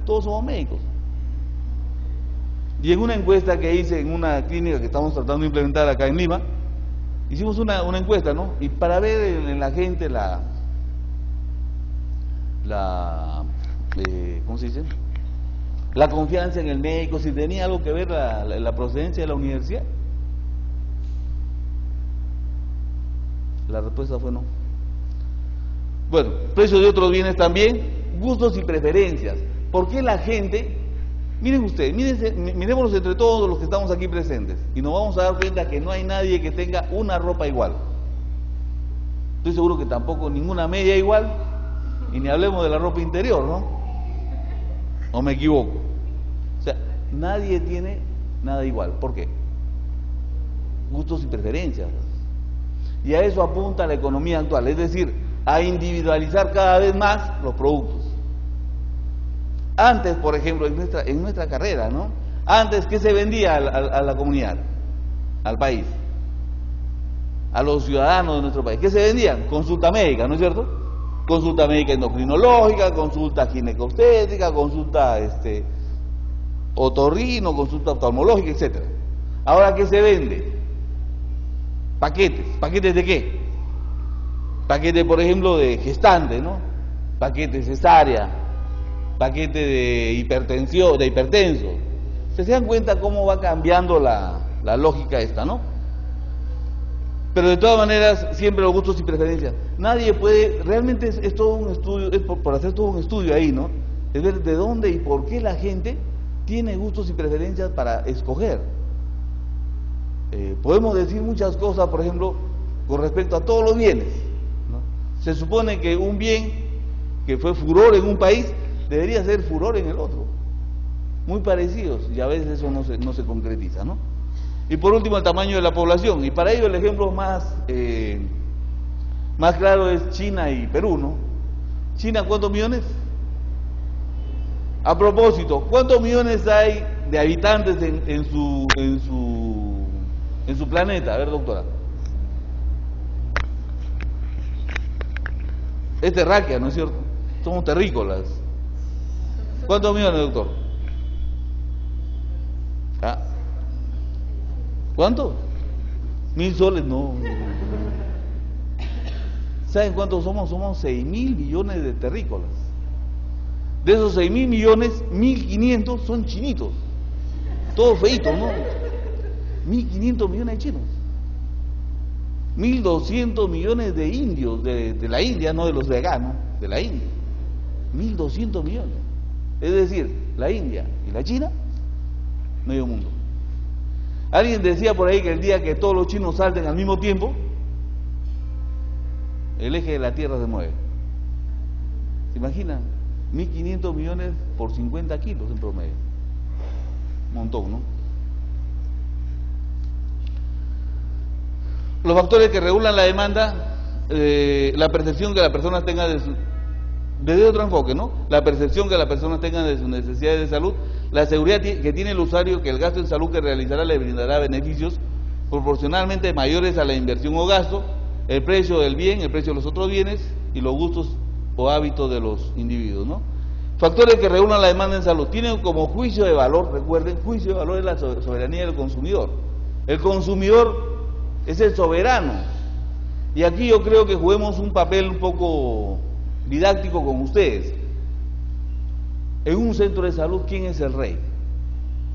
todos somos médicos. Y en una encuesta que hice en una clínica que estamos tratando de implementar acá en Lima, hicimos una encuesta, ¿no? Y para ver en la gente ¿cómo se dice? La confianza en el médico, si tenía algo que ver la procedencia de la universidad. La respuesta fue no. Bueno, precios de otros bienes también, gustos y preferencias. ¿Por qué la gente? Miren ustedes, mirémonos entre todos los que estamos aquí presentes y nos vamos a dar cuenta que no hay nadie que tenga una ropa igual. Estoy seguro que tampoco ninguna media igual, y ni hablemos de la ropa interior, ¿no? ¿O me equivoco? O sea, nadie tiene nada igual. ¿Por qué? Gustos y preferencias. Y a eso apunta la economía actual, es decir, a individualizar cada vez más los productos. Antes, por ejemplo, en nuestra carrera, ¿no? Antes, ¿qué se vendía a la comunidad? Al país, a los ciudadanos de nuestro país. ¿Qué se vendían? Consulta médica, ¿no es cierto? Consulta médica endocrinológica, consulta ginecobstétrica, consulta otorrino, consulta oftalmológica, etc. Ahora, ¿qué se vende? Paquetes. ¿Paquetes de qué? Paquete, por ejemplo, de gestante, ¿no? Paquete cesárea, paquete de hipertensión, de hipertenso. ¿Se dan cuenta cómo va cambiando la lógica esta, no? Pero de todas maneras, siempre los gustos y preferencias. Nadie puede, realmente es todo un estudio, es por hacer todo un estudio ahí, ¿no? Es ver de dónde y por qué la gente tiene gustos y preferencias para escoger. Podemos decir muchas cosas, por ejemplo, con respecto a todos los bienes, ¿no? Se supone que un bien que fue furor en un país debería ser furor en el otro. muy parecidos, y a veces eso no se concretiza, ¿no? Y por último, el tamaño de la población, y para ello el ejemplo más claro es China y Perú, ¿no? China, ¿cuántos millones? A propósito, ¿cuántos millones hay de habitantes en su planeta? A ver, doctora. Es terráquea, ¿no es cierto? Somos terrícolas. ¿Cuántos millones, doctor? ¿Ah? ¿Cuánto? 1000 soles, no. ¿Saben cuántos somos? Somos 6.000 millones de terrícolas. De esos 6.000 millones, 1.500 son chinitos. Todos feitos, ¿no? 1.500 millones de chinos. 1.200 millones de indios, de la India, no de los veganos, de la India. 1.200 millones. Es decir, la India y la China, medio mundo. Alguien decía por ahí que el día que todos los chinos salten al mismo tiempo, el eje de la Tierra se mueve. ¿Se imaginan? 1.500 millones por 50 kilos en promedio. Un montón, ¿no? Los factores que regulan la demanda, la percepción que las personas tengan desde otro enfoque, ¿no? La percepción que las personas tengan de sus necesidades de salud, la seguridad que tiene el usuario que el gasto en salud que realizará le brindará beneficios proporcionalmente mayores a la inversión o gasto, el precio del bien, el precio de los otros bienes y los gustos o hábitos de los individuos, ¿no? Factores que regulan la demanda en salud tienen como juicio de valor, recuerden, juicio de valor es la soberanía del consumidor. El consumidor es el soberano. Y aquí yo creo que juguemos un papel un poco didáctico con ustedes. En un centro de salud, ¿quién es el rey?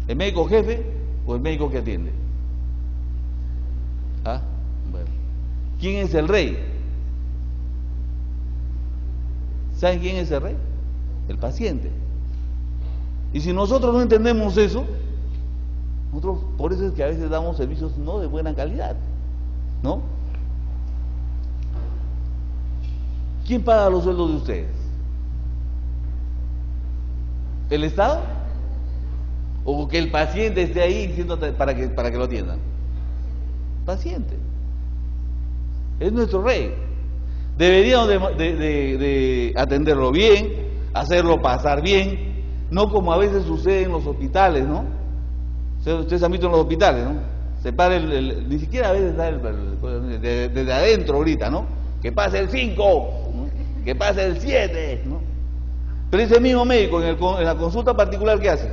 ¿El médico jefe o el médico que atiende? ¿Ah? Bueno. ¿Quién es el rey? ¿Saben quién es el rey? El paciente. Y si nosotros no entendemos eso, nosotros por eso es que a veces damos servicios no de buena calidad, ¿no? ¿Quién paga los sueldos de ustedes? ¿El Estado? ¿O que el paciente esté ahí diciendo para que lo atiendan? Paciente. Es nuestro rey. Deberíamos de atenderlo bien, hacerlo pasar bien, no como a veces sucede en los hospitales, ¿no? Ustedes han visto en los hospitales, ¿no? Se para ni siquiera a veces está desde adentro ahorita, ¿no? Que pase el 5, ¿no? Que pase el 7, ¿no? Pero ese mismo médico en la consulta particular, ¿qué hace?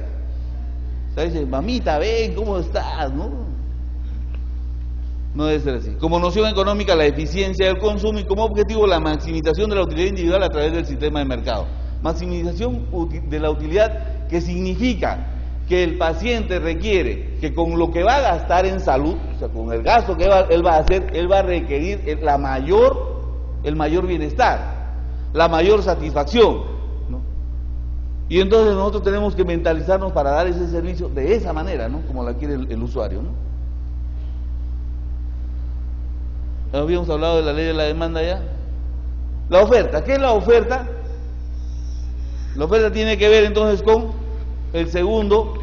O sea, dice, mamita, ven, ¿cómo estás? No debe ser así. Como noción económica, la eficiencia del consumo y como objetivo la maximización de la utilidad individual a través del sistema de mercado. Maximización de la utilidad, que significa que el paciente requiere que con lo que va a gastar en salud, o sea, con el gasto que él va a hacer, él va a requerir el mayor bienestar, la mayor satisfacción, ¿no? Y entonces nosotros tenemos que mentalizarnos para dar ese servicio de esa manera, ¿no? Como la quiere el usuario, ¿no? Habíamos hablado de la ley de la demanda ya. La oferta, ¿qué es la oferta? La oferta tiene que ver entonces con el segundo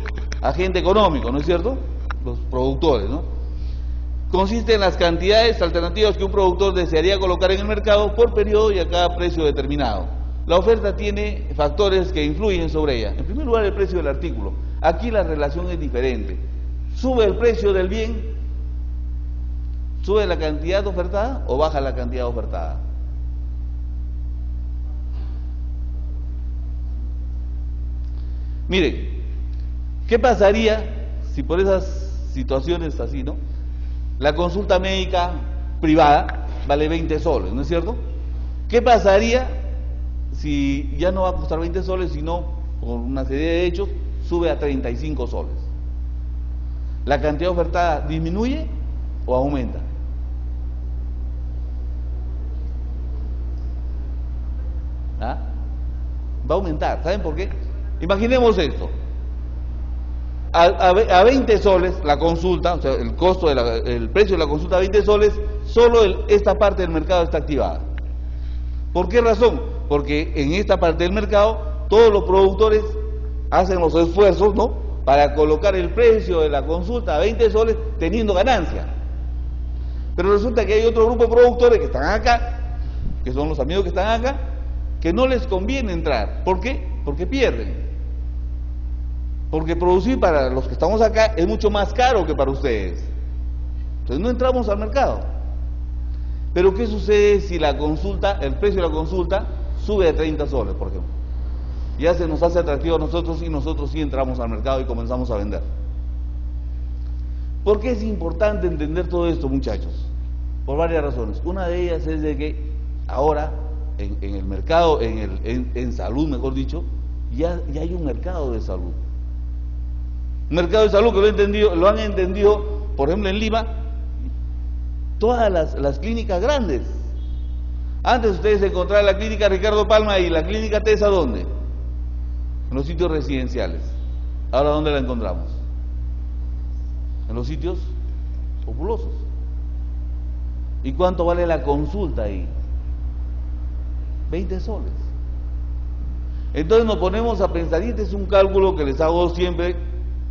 agente económico, ¿no es cierto? Los productores, ¿no? Consiste en las cantidades alternativas que un productor desearía colocar en el mercado por periodo y a cada precio determinado. La oferta tiene factores que influyen sobre ella. En primer lugar, el precio del artículo. Aquí la relación es diferente. Sube el precio del bien, ¿sube la cantidad ofertada o baja la cantidad ofertada? Miren, ¿qué pasaría si por esas situaciones así, ¿no? La consulta médica privada vale 20 soles, ¿no es cierto? ¿Qué pasaría si ya no va a costar 20 soles, sino por una serie de hechos sube a 35 soles? ¿La cantidad ofertada disminuye o aumenta? ¿Ah? Va a aumentar. ¿Saben por qué? Imaginemos esto. A 20 soles la consulta, o sea, el costo el precio de la consulta a 20 soles, solo esta parte del mercado está activada. ¿Por qué razón? Porque en esta parte del mercado todos los productores hacen los esfuerzos, ¿no?, para colocar el precio de la consulta a 20 soles teniendo ganancia. Pero resulta que hay otro grupo de productores que están acá, que son los amigos que están acá, que no les conviene entrar. ¿Por qué? Porque pierden. Porque producir para los que estamos acá es mucho más caro que para ustedes. Entonces no entramos al mercado. Pero ¿qué sucede si la consulta, el precio de la consulta sube a 30 soles, por ejemplo? Ya se nos hace atractivo a nosotros y nosotros sí entramos al mercado y comenzamos a vender. ¿Por qué es importante entender todo esto, muchachos? Por varias razones. Una de ellas es de que ahora en el mercado, en salud, mejor dicho, ya hay un mercado de salud. Un mercado de salud que lo han entendido, por ejemplo, en Lima, todas las clínicas grandes. Antes ustedes encontraban la clínica Ricardo Palma y la clínica TESA, ¿dónde? En los sitios residenciales. Ahora, ¿dónde la encontramos? En los sitios populosos. ¿Y cuánto vale la consulta ahí? 20 soles. Entonces nos ponemos a pensar, y este es un cálculo que les hago siempre,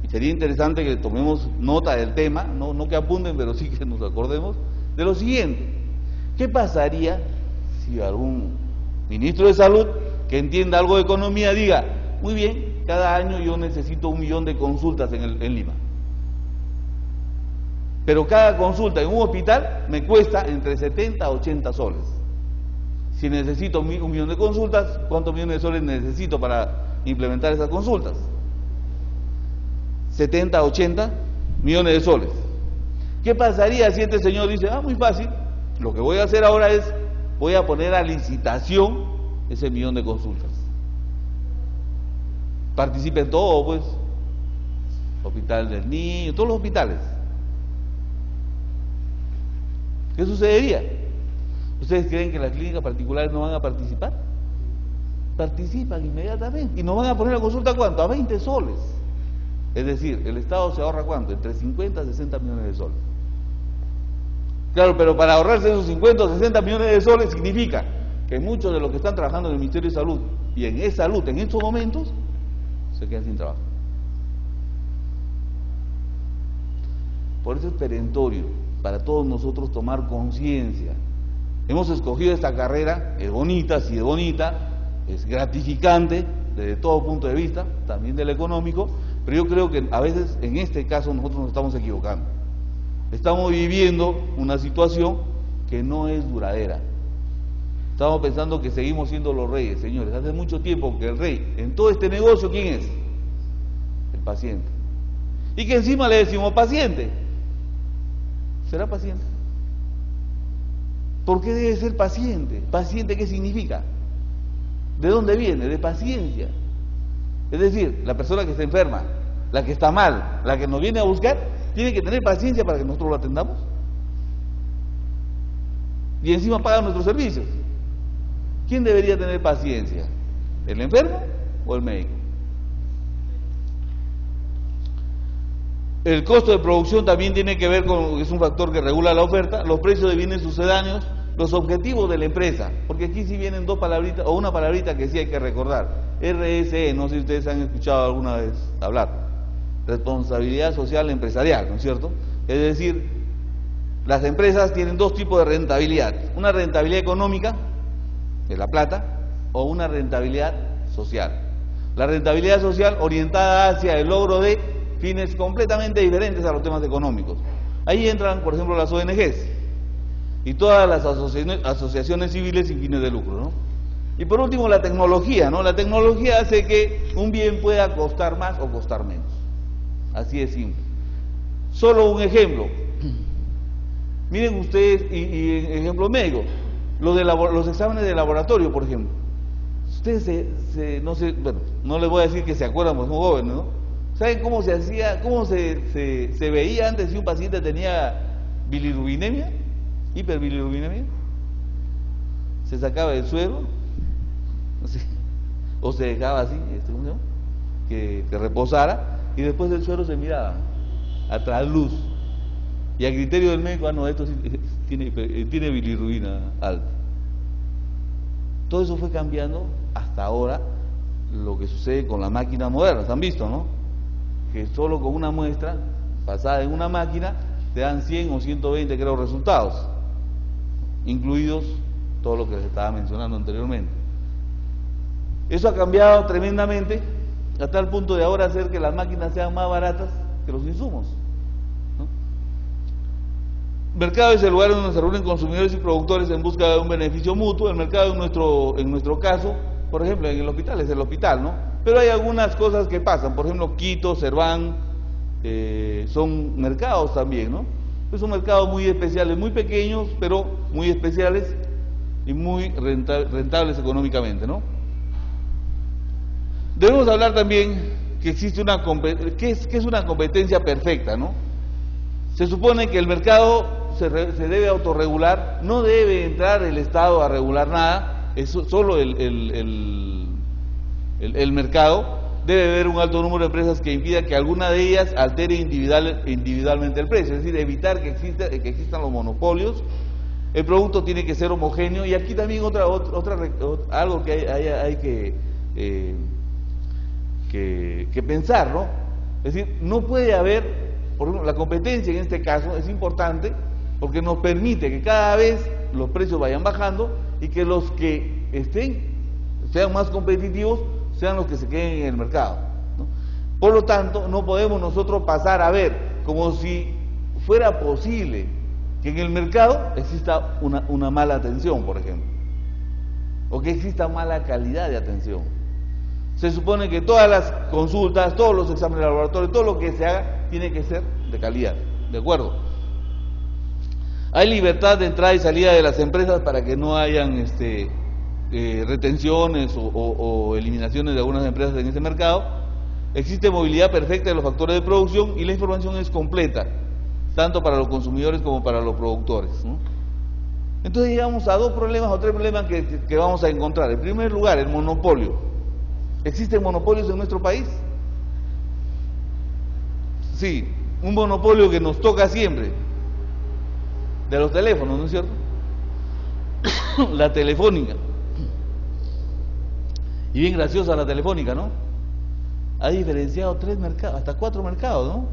y sería interesante que tomemos nota del tema, no que apunten, pero sí que nos acordemos, de lo siguiente. ¿Qué pasaría si algún ministro de salud que entienda algo de economía diga, muy bien, cada año yo necesito 1 millón de consultas en Lima, pero cada consulta en un hospital me cuesta entre 70 a 80 soles? Si necesito 1 millón de consultas, ¿cuántos millones de soles necesito para implementar esas consultas? 70 a 80 millones de soles. ¿Qué pasaría si este señor dice, muy fácil, lo que voy a hacer ahora es, voy a poner a licitación ese 1 millón de consultas? Participen todos, pues, Hospital del Niño, todos los hospitales. ¿Qué sucedería? ¿Ustedes creen que las clínicas particulares no van a participar? Participan inmediatamente. ¿Y nos van a poner la consulta a cuánto? A 20 soles. Es decir, el Estado se ahorra ¿cuánto? Entre 50 a 60 millones de soles. Claro, pero para ahorrarse esos 50 o 60 millones de soles significa que muchos de los que están trabajando en el Ministerio de Salud y en E-Salud en estos momentos se quedan sin trabajo. Por eso es perentorio para todos nosotros tomar conciencia. Hemos escogido esta carrera, es bonita, sí es bonita, es gratificante desde todo punto de vista, también del económico, pero yo creo que a veces en este caso nosotros nos estamos equivocando. Estamos viviendo una situación que no es duradera. Estamos pensando que seguimos siendo los reyes, señores. Hace mucho tiempo que el rey en todo este negocio, ¿quién es? El paciente. Y que encima le decimos paciente. ¿Será paciente? ¿Por qué debe ser paciente? ¿Paciente qué significa? ¿De dónde viene? De paciencia. Es decir, la persona que está enferma, la que está mal, la que nos viene a buscar, tiene que tener paciencia para que nosotros lo atendamos. Y encima pagan nuestros servicios. ¿Quién debería tener paciencia? ¿El enfermo o el médico? El costo de producción también tiene que ver con, es un factor que regula la oferta, los precios de bienes sucedáneos, los objetivos de la empresa, porque aquí sí vienen dos palabritas, o una palabrita que sí hay que recordar, RSE, no sé si ustedes han escuchado alguna vez hablar, responsabilidad social empresarial, ¿no es cierto? Es decir, las empresas tienen dos tipos de rentabilidad, una rentabilidad económica, de la plata, o una rentabilidad social. La rentabilidad social orientada hacia el logro de fines completamente diferentes a los temas económicos. Ahí entran, por ejemplo, las ONGs y todas las asociaciones civiles sin fines de lucro, ¿no? Y por último, la tecnología, ¿no? La tecnología hace que un bien pueda costar más o costar menos. Así de simple. Solo un ejemplo. Miren ustedes, y ejemplo médico, los exámenes de laboratorio, por ejemplo. Ustedes no sé, bueno, no les voy a decir que se acuerdan, pues son jóvenes, ¿no? ¿Saben cómo se hacía, cómo se veía antes si un paciente tenía bilirrubinemia, hiperbilirrubinemia? Se sacaba el suero, no sé, o se dejaba así, ¿cómo se llama? Que reposara, y después del suero se miraba a trasluz. Y a criterio del médico, no, esto sí tiene bilirrubina alta. Todo eso fue cambiando hasta ahora, lo que sucede con las máquinas modernas, ¿han visto, no? Que solo con una muestra pasada en una máquina te dan 100 o 120, creo, resultados, incluidos todo lo que les estaba mencionando anteriormente. Eso ha cambiado tremendamente hasta el punto de ahora hacer que las máquinas sean más baratas que los insumos, ¿no? El mercado es el lugar donde se reúnen consumidores y productores en busca de un beneficio mutuo. El mercado en nuestro caso, por ejemplo, en el hospital es el hospital, ¿no? Pero hay algunas cosas que pasan, por ejemplo, Quito, Serván, son mercados también, ¿no? Pues son mercados muy especiales, muy pequeños, pero muy especiales y muy rentables económicamente, ¿no? Debemos hablar también que existe ¿qué es una competencia perfecta, ¿no? Se supone que el mercado se debe autorregular, no debe entrar el Estado a regular nada, es solo el mercado. Debe haber un alto número de empresas que impida que alguna de ellas altere individualmente el precio, es decir, evitar que existan los monopolios. El producto tiene que ser homogéneo, y aquí también algo que hay que pensar, ¿no? Es decir, no puede haber, por ejemplo, la competencia en este caso es importante porque nos permite que cada vez los precios vayan bajando y que los que sean más competitivos sean los que se queden en el mercado, ¿no? Por lo tanto, no podemos nosotros pasar a ver como si fuera posible que en el mercado exista una mala atención, por ejemplo, o que exista mala calidad de atención. Se supone que todas las consultas, todos los exámenes de laboratorio, todo lo que se haga tiene que ser de calidad, ¿de acuerdo? Hay libertad de entrada y salida de las empresas para que no hayan retenciones o eliminaciones de algunas empresas en ese mercado. Existe movilidad perfecta de los factores de producción y la información es completa, tanto para los consumidores como para los productores, ¿no? Entonces llegamos a dos problemas o tres problemas que vamos a encontrar. En primer lugar, el monopolio. ¿Existen monopolios en nuestro país? Sí, un monopolio que nos toca siempre, de los teléfonos, ¿no es cierto? La Telefónica. Y bien graciosa la Telefónica, ¿no? Ha diferenciado 3 mercados, hasta 4 mercados, ¿no?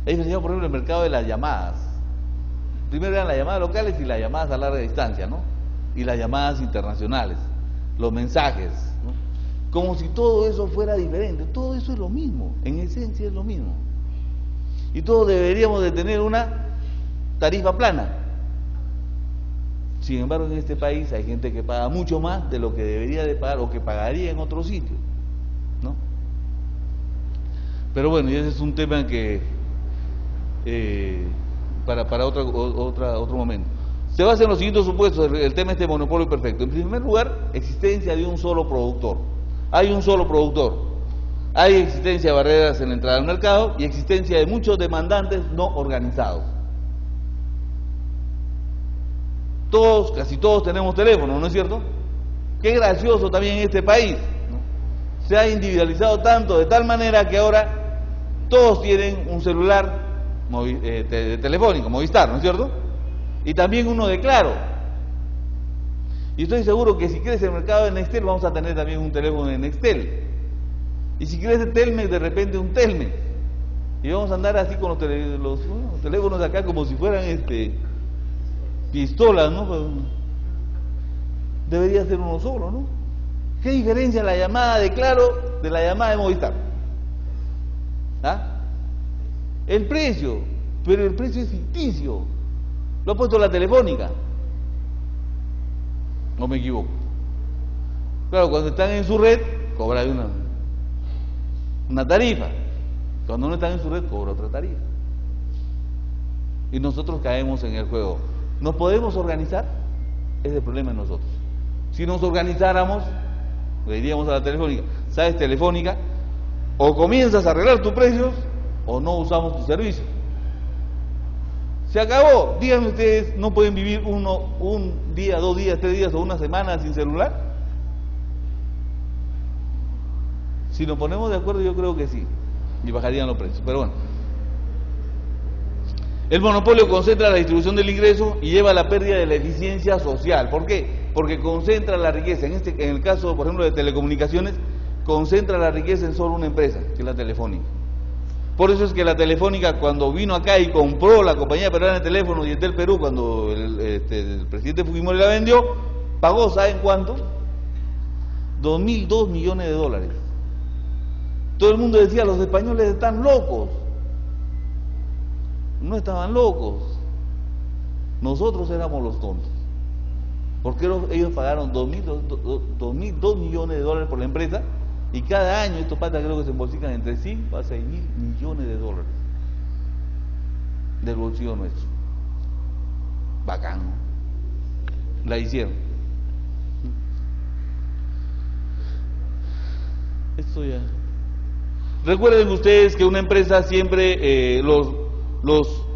Ha diferenciado, por ejemplo, el mercado de las llamadas. Primero eran las llamadas locales y las llamadas a larga distancia, ¿no? Y las llamadas internacionales, los mensajes, ¿no? Como si todo eso fuera diferente. Todo eso es lo mismo, en esencia es lo mismo. Y todos deberíamos de tener una tarifa plana. Sin embargo, en este país hay gente que paga mucho más de lo que debería de pagar o que pagaría en otro sitio, ¿no? Pero bueno, y ese es un tema que para otro momento. Se basa en los siguientes supuestos el tema de este monopolio perfecto. En primer lugar, existencia de un solo productor. Hay un solo productor. Hay existencia de barreras en la entrada al mercado y existencia de muchos demandantes no organizados. Casi todos tenemos teléfono, ¿no es cierto? Qué gracioso también en este país, ¿no? Se ha individualizado tanto de tal manera que ahora todos tienen un celular telefónico, Movistar, ¿no es cierto? Y también uno de Claro. Y estoy seguro que si crece el mercado de Nextel, vamos a tener también un teléfono de Nextel. Y si crece Telmex, de repente un Telmex. Y vamos a andar así con los teléfonos de acá como si fueran pistolas, ¿no? Debería ser uno solo, ¿no? ¿Qué diferencia la llamada de Claro de la llamada de Movistar? ¿Ah? El precio, pero el precio es ficticio. Lo ha puesto la Telefónica. ¿No me equivoco? Claro, cuando están en su red, cobra una tarifa. Cuando no están en su red, cobra otra tarifa. Y nosotros caemos en el juego. ¿Nos podemos organizar? Ese es el problema de nosotros. Si nos organizáramos, le diríamos a la Telefónica: ¿sabes, Telefónica? O comienzas a arreglar tus precios o no usamos tu servicio. Se acabó. Díganme ustedes, ¿no pueden vivir un día, 2 días, 3 días o una semana sin celular? Si nos ponemos de acuerdo, yo creo que sí, y bajarían los precios. Pero bueno, el monopolio concentra la distribución del ingreso y lleva a la pérdida de la eficiencia social. ¿Por qué? Porque concentra la riqueza. En el caso, por ejemplo, de telecomunicaciones, concentra la riqueza en solo una empresa, que es la Telefónica. Por eso es que la Telefónica, cuando vino acá y compró la compañía peruana de teléfonos y Entel Perú, cuando el presidente Fujimori la vendió, pagó, ¿saben cuánto? 2.002 millones de dólares. Todo el mundo decía, los españoles están locos. No estaban locos. Nosotros éramos los tontos. Porque ellos pagaron 2.002 millones de dólares por la empresa, y cada año estos patas creo que se embolsican entre 5 a 6.000 millones de dólares del bolsillo nuestro. Bacán, ¿no? La hicieron. Esto ya. Recuerden ustedes que una empresa siempre los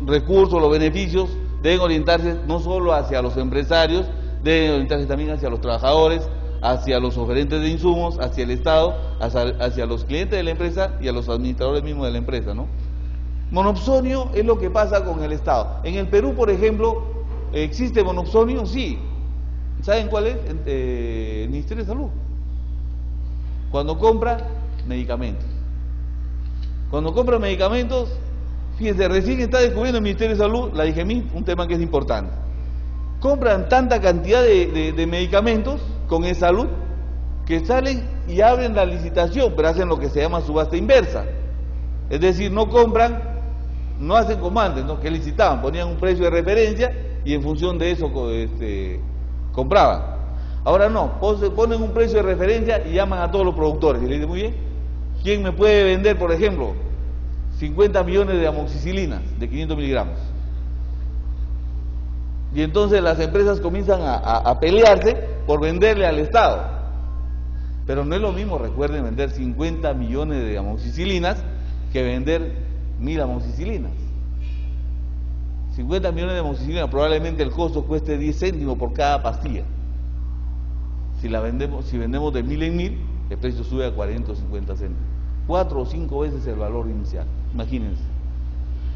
recursos, los beneficios deben orientarse no solo hacia los empresarios, deben orientarse también hacia los trabajadores, hacia los oferentes de insumos, hacia el Estado, hacia los clientes de la empresa y a los administradores mismos de la empresa, ¿no? Monopsonio es lo que pasa con el Estado. En el Perú, por ejemplo, ¿existe monopsonio? Sí. ¿Saben cuál es? El Ministerio de Salud. Cuando compra medicamentos. Cuando compra medicamentos, fíjense, recién está descubriendo el Ministerio de Salud, la DGMIP, un tema que es importante. Compran tanta cantidad de medicamentos con E-Salud que salen y abren la licitación, pero hacen lo que se llama subasta inversa. Es decir, no compran, no hacen como antes, ¿no? Que licitaban, ponían un precio de referencia y en función de eso compraban. Ahora no, ponen un precio de referencia y llaman a todos los productores y le dicen, muy bien, ¿quién me puede vender, por ejemplo, 50 millones de amoxicilinas de 500 miligramos? Y entonces las empresas comienzan a pelearse por venderle al Estado. Pero no es lo mismo, recuerden, vender 50 millones de amoxicilinas que vender 1.000 amoxicilinas. 50 millones de amoxicilinas, probablemente el costo cueste 10 céntimos por cada pastilla. Si vendemos de 1.000 en 1.000, el precio sube a 40 o 50 céntimos. 4 o 5 veces el valor inicial, imagínense.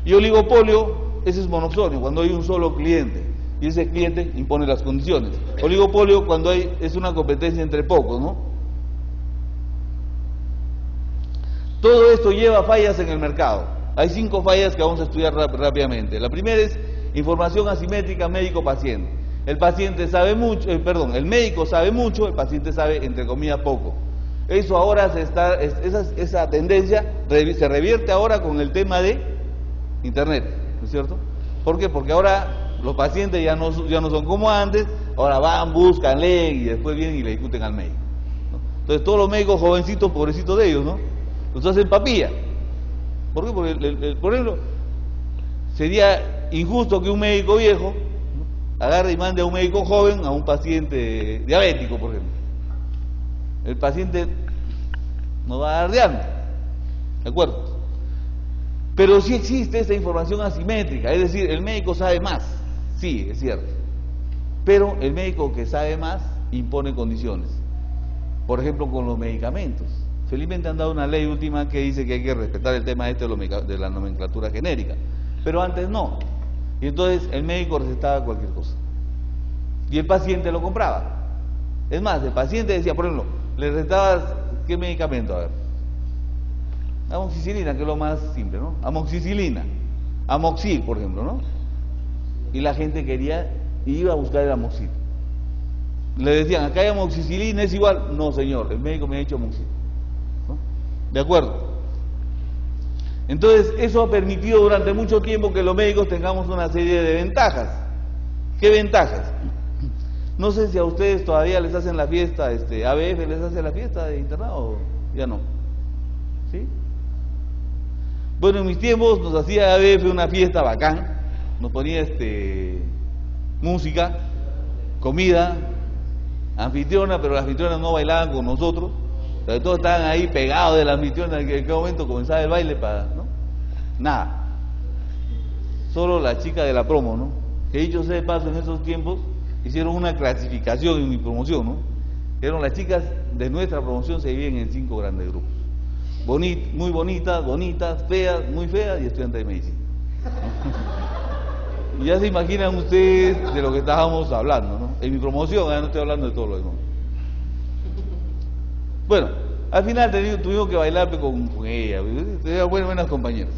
Y oligopolio, ese es monopsonio, cuando hay un solo cliente y ese cliente impone las condiciones. Oligopolio cuando es una competencia entre pocos, ¿no? Todo esto lleva a fallas en el mercado. Hay 5 fallas que vamos a estudiar rápidamente. La primera es información asimétrica médico-paciente. El paciente sabe mucho, el médico sabe mucho, el paciente sabe, entre comillas, poco. Eso ahora esa tendencia se revierte ahora con el tema de Internet, ¿no es cierto? ¿Por qué? Porque ahora los pacientes ya no son como antes, ahora van, buscan, leen y después vienen y le discuten al médico, ¿no? Entonces todos los médicos jovencitos, pobrecitos de ellos, ¿no? Los hacen papilla. ¿Por qué? Porque, por ejemplo, sería injusto que un médico viejo, ¿no?, agarre y mande a un médico joven a un paciente diabético, por ejemplo. El paciente no va a dar de hambre, ¿de acuerdo? Pero sí existe esa información asimétrica, es decir, el médico sabe más, sí, es cierto, pero el médico que sabe más impone condiciones. Por ejemplo, con los medicamentos. Felizmente han dado una ley última que dice que hay que respetar el tema de la nomenclatura genérica, pero antes no. Y entonces el médico recetaba cualquier cosa y el paciente lo compraba. Es más, el paciente decía, por ejemplo, le recetabas, ¿qué medicamento? A ver, amoxicilina, que es lo más simple, ¿no? Amoxicilina, amoxil, por ejemplo, ¿no? Y la gente quería, iba a buscar el amoxil. Le decían, acá hay amoxicilina, ¿es igual? No, señor, el médico me ha dicho amoxil, ¿no? ¿De acuerdo? Entonces, eso ha permitido durante mucho tiempo que los médicos tengamos una serie de ventajas. ¿Qué ventajas? No sé si a ustedes todavía les hacen la fiesta, ABF les hace la fiesta de internado, ya no. ¿Sí? Bueno, en mis tiempos nos hacía ABF una fiesta bacán, nos ponía música, comida, anfitriona, pero las anfitrionas no bailaban con nosotros, pero todos estaban ahí pegados de la anfitriona, en qué momento comenzaba el baile ¿no? Nada. Solo la chica de la promo, ¿no? Que dicho sea de paso, en esos tiempos hicieron una clasificación en mi promoción, ¿no? Eran las chicas de nuestra promoción, se dividen en 5 grandes grupos. Muy bonitas, feas, muy feas y estudiantes de medicina. Y ya se imaginan ustedes de lo que estábamos hablando, ¿no? En mi promoción, no estoy hablando de todo lo demás. Bueno, al final tuvimos que bailar con ella, buenas compañeras.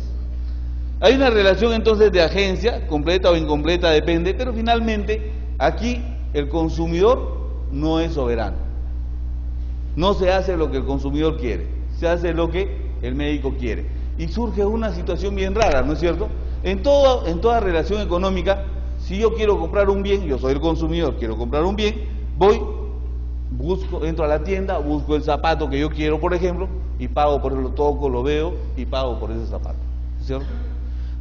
Hay una relación entonces de agencia, completa o incompleta, depende, pero finalmente aquí el consumidor no es soberano. No se hace lo que el consumidor quiere, se hace lo que el médico quiere. Y surge una situación bien rara, ¿no es cierto? En toda relación económica, si yo quiero comprar un bien, yo soy el consumidor, quiero comprar un bien, entro a la tienda, busco el zapato que yo quiero, por ejemplo, y pago por él, lo toco, lo veo y pago por ese zapato, ¿cierto?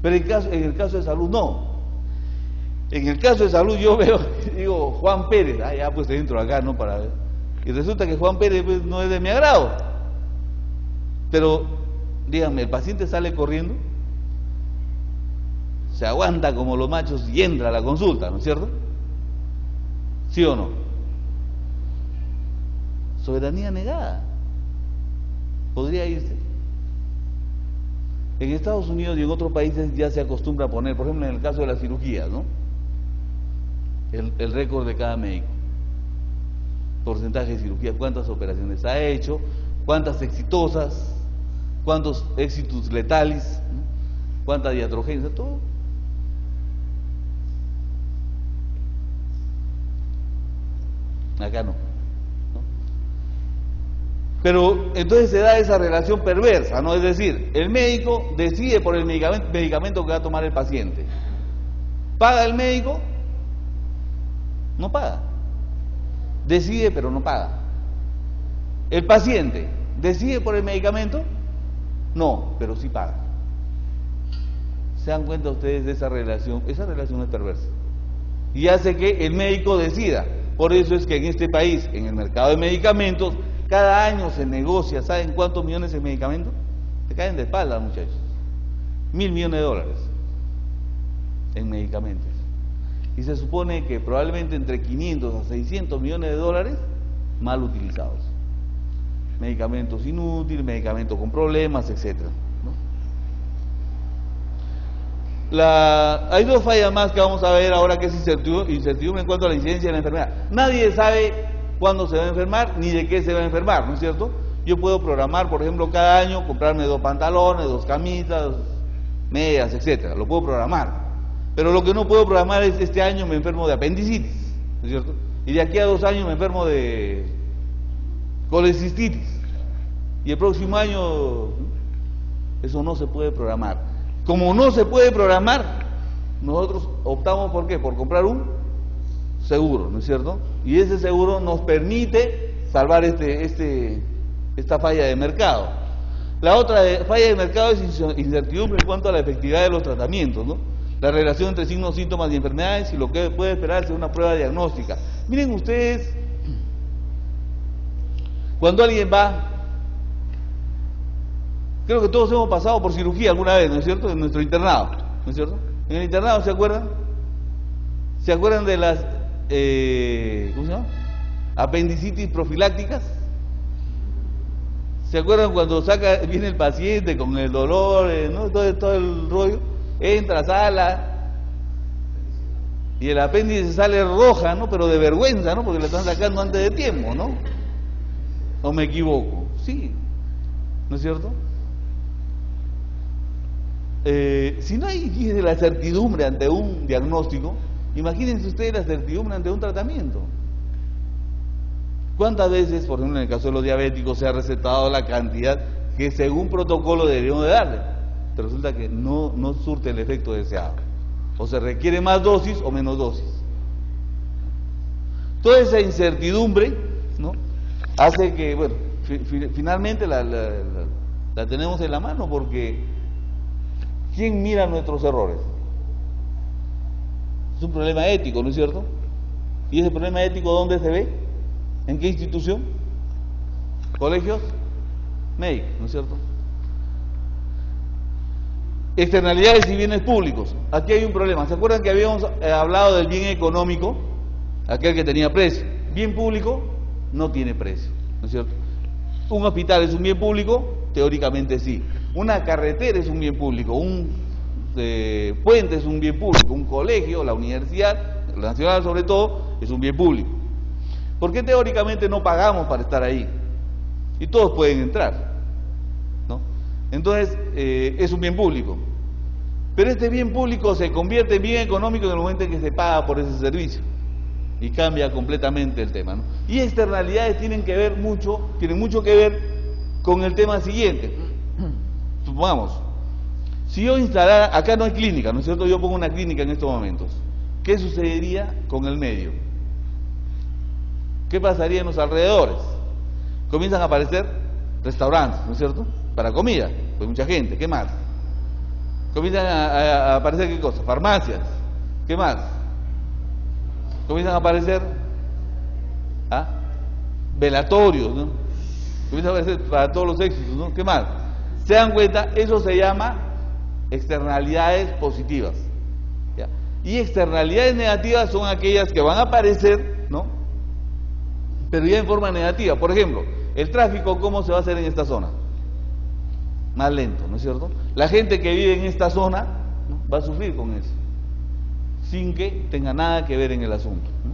Pero en el caso de salud no. En el caso de salud yo veo, digo, Juan Pérez, ya pues entro acá, ¿no? Para ver. Y resulta que Juan Pérez pues, no es de mi agrado. Pero, díganme, el paciente sale corriendo, se aguanta como los machos y entra a la consulta, ¿no es cierto? ¿Sí o no? Soberanía negada. Podría irse. En Estados Unidos y en otros países ya se acostumbra a poner, por ejemplo en el caso de las cirugías, ¿no? El récord de cada médico. Porcentaje de cirugía, cuántas operaciones ha hecho, cuántas exitosas, cuántos éxitos letales, ¿no? Cuánta diatrogenia, todo. Acá no. Pero entonces se da esa relación perversa, ¿no? Es decir, el médico decide por el medicamento que va a tomar el paciente. ¿Paga el médico? No paga. Decide pero no paga. ¿El paciente decide por el medicamento? No, pero sí paga. ¿Se dan cuenta ustedes de esa relación? Esa relación es perversa. Y hace que el médico decida. Por eso es que en este país, en el mercado de medicamentos, cada año se negocia, ¿saben cuántos millones de medicamentos? Se caen de espalda, muchachos. 1.000 millones de dólares en medicamentos. Y se supone que probablemente entre 500 a 600 millones de dólares mal utilizados. Medicamentos inútiles, medicamentos con problemas, etc. ¿no? Hay dos fallas más que vamos a ver ahora, que es incertidumbre en cuanto a la incidencia de la enfermedad. Nadie sabe cuándo se va a enfermar, ni de qué se va a enfermar, ¿no es cierto? Yo puedo programar, por ejemplo, cada año comprarme 2 pantalones, 2 camisas, medias, etcétera. Lo puedo programar. Pero lo que no puedo programar es este año me enfermo de apendicitis, ¿no es cierto? Y de aquí a 2 años me enfermo de colecistitis. Y el próximo año, eso no se puede programar. Como no se puede programar, nosotros optamos ¿por qué? Por comprar un seguro, ¿no es cierto? Y ese seguro nos permite salvar esta falla de mercado. La otra falla de mercado es incertidumbre en cuanto a la efectividad de los tratamientos, ¿no? La relación entre signos, síntomas y enfermedades y lo que puede esperarse de una prueba diagnóstica. Miren ustedes, cuando alguien va, creo que todos hemos pasado por cirugía alguna vez, ¿no es cierto? En nuestro internado, ¿no es cierto? En el internado, ¿se acuerdan? ¿Se acuerdan de las ¿cómo se llama? Apendicitis profilácticas? ¿Se acuerdan cuando viene el paciente con el dolor, ¿no? todo el rollo? Entra a la sala y el apéndice sale roja, ¿no? Pero de vergüenza, ¿no? Porque la están sacando antes de tiempo, ¿no? ¿O me equivoco? Sí, ¿no es cierto? Si no hay la certidumbre ante un diagnóstico, imagínense ustedes la certidumbre ante un tratamiento. ¿Cuántas veces, por ejemplo en el caso de los diabéticos, se ha recetado la cantidad que según protocolo deberíamos de darle? Pero resulta que no surte el efecto deseado. O se requiere más dosis o menos dosis. Toda esa incertidumbre, ¿no? Hace que, bueno, finalmente la tenemos en la mano, porque ¿quién mira nuestros errores? Es un problema ético, ¿no es cierto? ¿Y ese problema ético dónde se ve? ¿En qué institución? ¿Colegios? médicos, ¿no es cierto? Externalidades y bienes públicos. Aquí hay un problema. ¿Se acuerdan que habíamos hablado del bien económico? Aquel que tenía precio. Bien público no tiene precio, ¿no es cierto? Un hospital es un bien público, teóricamente sí. Una carretera es un bien público, un puente es un bien público, un colegio, la universidad, la nacional sobre todo, es un bien público. ¿Por qué teóricamente no pagamos para estar ahí? y todos pueden entrar, ¿no? Entonces, es un bien público. Pero este bien público se convierte en bien económico en el momento en que se paga por ese servicio. Y cambia completamente el tema, ¿no? Y externalidades tienen mucho que ver con el tema siguiente. Supongamos, si yo instalara, acá no hay clínica, ¿no es cierto? Yo pongo una clínica en estos momentos. ¿Qué sucedería con el medio? ¿Qué pasaría en los alrededores? Comienzan a aparecer restaurantes, ¿no es cierto? Para comida, pues mucha gente, ¿qué más? Comienzan a aparecer, ¿qué cosas? Farmacias, ¿qué más? Comienzan a aparecer velatorios, ¿no? Comienzan a aparecer para todos los éxitos, ¿no? ¿Qué más? ¿Se dan cuenta? Eso se llama externalidades positivas, ¿ya? Y externalidades negativas son aquellas que van a aparecer, ¿no? Pero ya en forma negativa. Por ejemplo, el tráfico, ¿cómo se va a hacer en esta zona? Más lento, ¿no es cierto? La gente que vive en esta zona, ¿no?, va a sufrir con eso, sin que tenga nada que ver en el asunto, ¿no?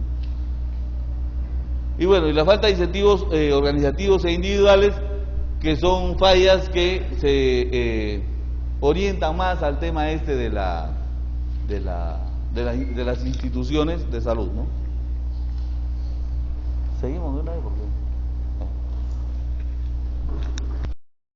Y bueno, y la falta de incentivos organizativos e individuales, que son fallas que se orientan más al tema este de las instituciones de salud, ¿no? Seguimos de una vez porque